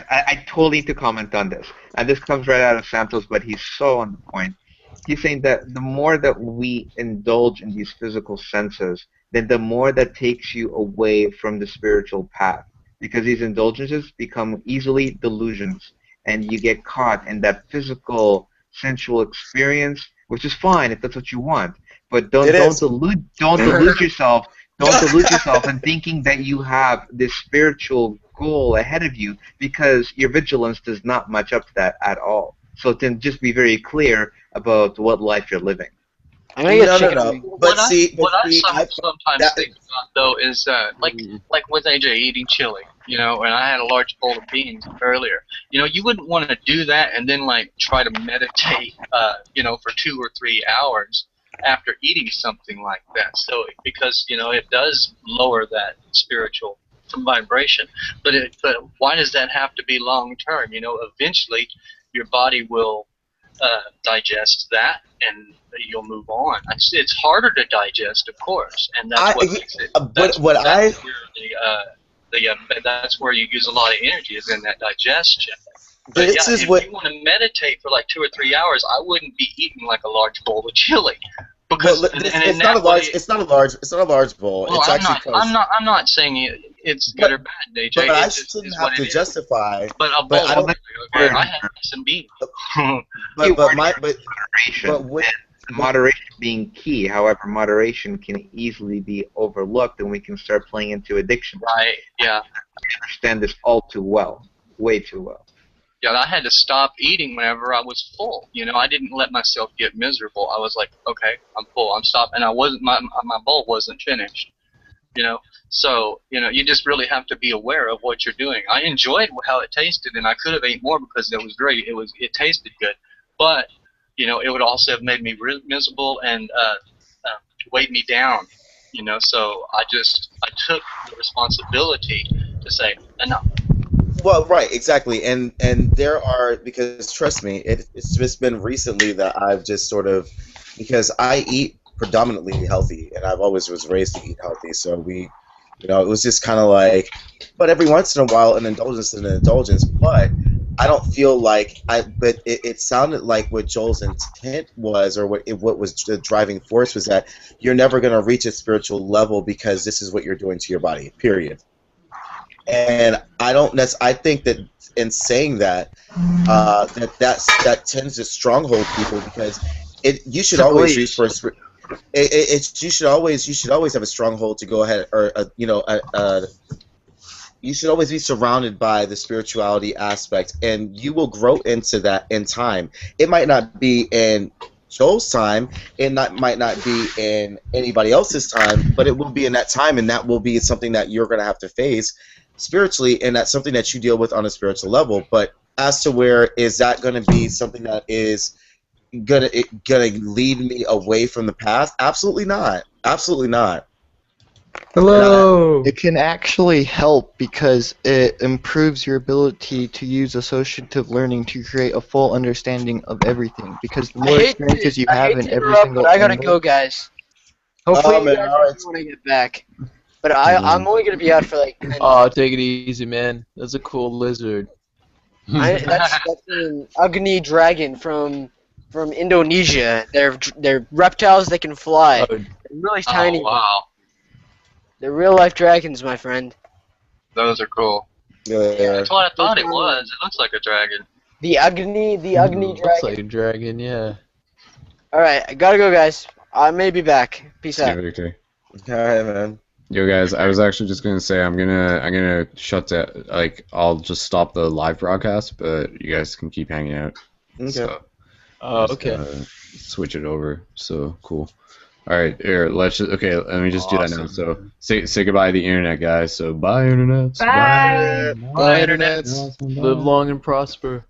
I totally need to comment on this, and this comes right out of Santos, but he's so on the point. He's saying that the more that we indulge in these physical senses, then the more that takes you away from the spiritual path, because these indulgences become easily delusions, and you get caught in that physical, sensual experience, which is fine if that's what you want. But don't delude yourself. Don't delude yourself in thinking that you have this spiritual goal ahead of you, because your vigilance does not match up to that at all. So then just be very clear about what life you're living. What I sometimes think about, though, is like with AJ eating chili, and I had a large bowl of beans earlier. You wouldn't want to do that and then try to meditate, for 2 or 3 hours after eating something like that. So because it does lower that spiritual from vibration. But why does that have to be long term? You know, eventually your body will digest that, and you'll move on. It's harder to digest, of course, and that's what makes it. That's where you use a lot of energy is in that digestion. But yeah, if you want to meditate for like 2 or 3 hours, I wouldn't be eating like a large bowl of chili. Because it's not a large bowl. Well, it's I'm not saying it's good or bad, DJ. But I shouldn't have to justify. But a bowl. I had some beef. Moderation being key. However, moderation can easily be overlooked, and we can start playing into addiction. Right. Yeah. I understand this all too well, way too well. Yeah, I had to stop eating whenever I was full. You know, I didn't let myself get miserable. I was like, okay, I'm full. I'm stopped, and I wasn't. My bowl wasn't finished. You know, so you know, you just really have to be aware of what you're doing. I enjoyed how it tasted, and I could have ate more because it was great. It tasted good, but you know, it would also have made me miserable and weighed me down. You know, so I took the responsibility to say enough. Well, right, exactly, and there are, because trust me, it's just been recently that I've just sort of, because I eat predominantly healthy, and I've always was raised to eat healthy, so it was just kind of like, but every once in a while an indulgence is an indulgence, but I don't feel like but it sounded like what Joel's intent was, or what was the driving force was that you're never going to reach a spiritual level because this is what you're doing to your body, period. And I think that in saying that, that tends to stronghold people, because you should always reach for you should always have a stronghold to go ahead, or you should always be surrounded by the spirituality aspect, and you will grow into that in time. It might not be in Joel's time, might not be in anybody else's time, but it will be in that time, and that will be something that you're going to have to face spiritually, and that's something that you deal with on a spiritual level. But as to where is that going to be something that is gonna lead me away from the path? Absolutely not. Absolutely not. Hello. It can actually help because it improves your ability to use associative learning to create a full understanding of everything. Because the more experiences you have in every single. But I gotta go, guys. Hopefully, you guys when I get back. But I'm only gonna be out for like. Oh, take it easy, man. That's a cool lizard. That's an Agni dragon from Indonesia. They're reptiles that can fly. They're really tiny. Oh, wow. They're real life dragons, my friend. Those are cool. Yeah. That's what I thought it was. It looks like a dragon. The Agni dragon. Looks like a dragon, yeah. All right, I gotta go, guys. I may be back. Peace out. All right, man. Yo guys, I was actually just gonna say I'm gonna shut that. Like, I'll just stop the live broadcast, but you guys can keep hanging out. Okay. So, okay. Switch it over. So cool. All right, here. Let me just do that now. So say goodbye to the internet, guys. So bye, internet. Bye, internet. Live long and prosper.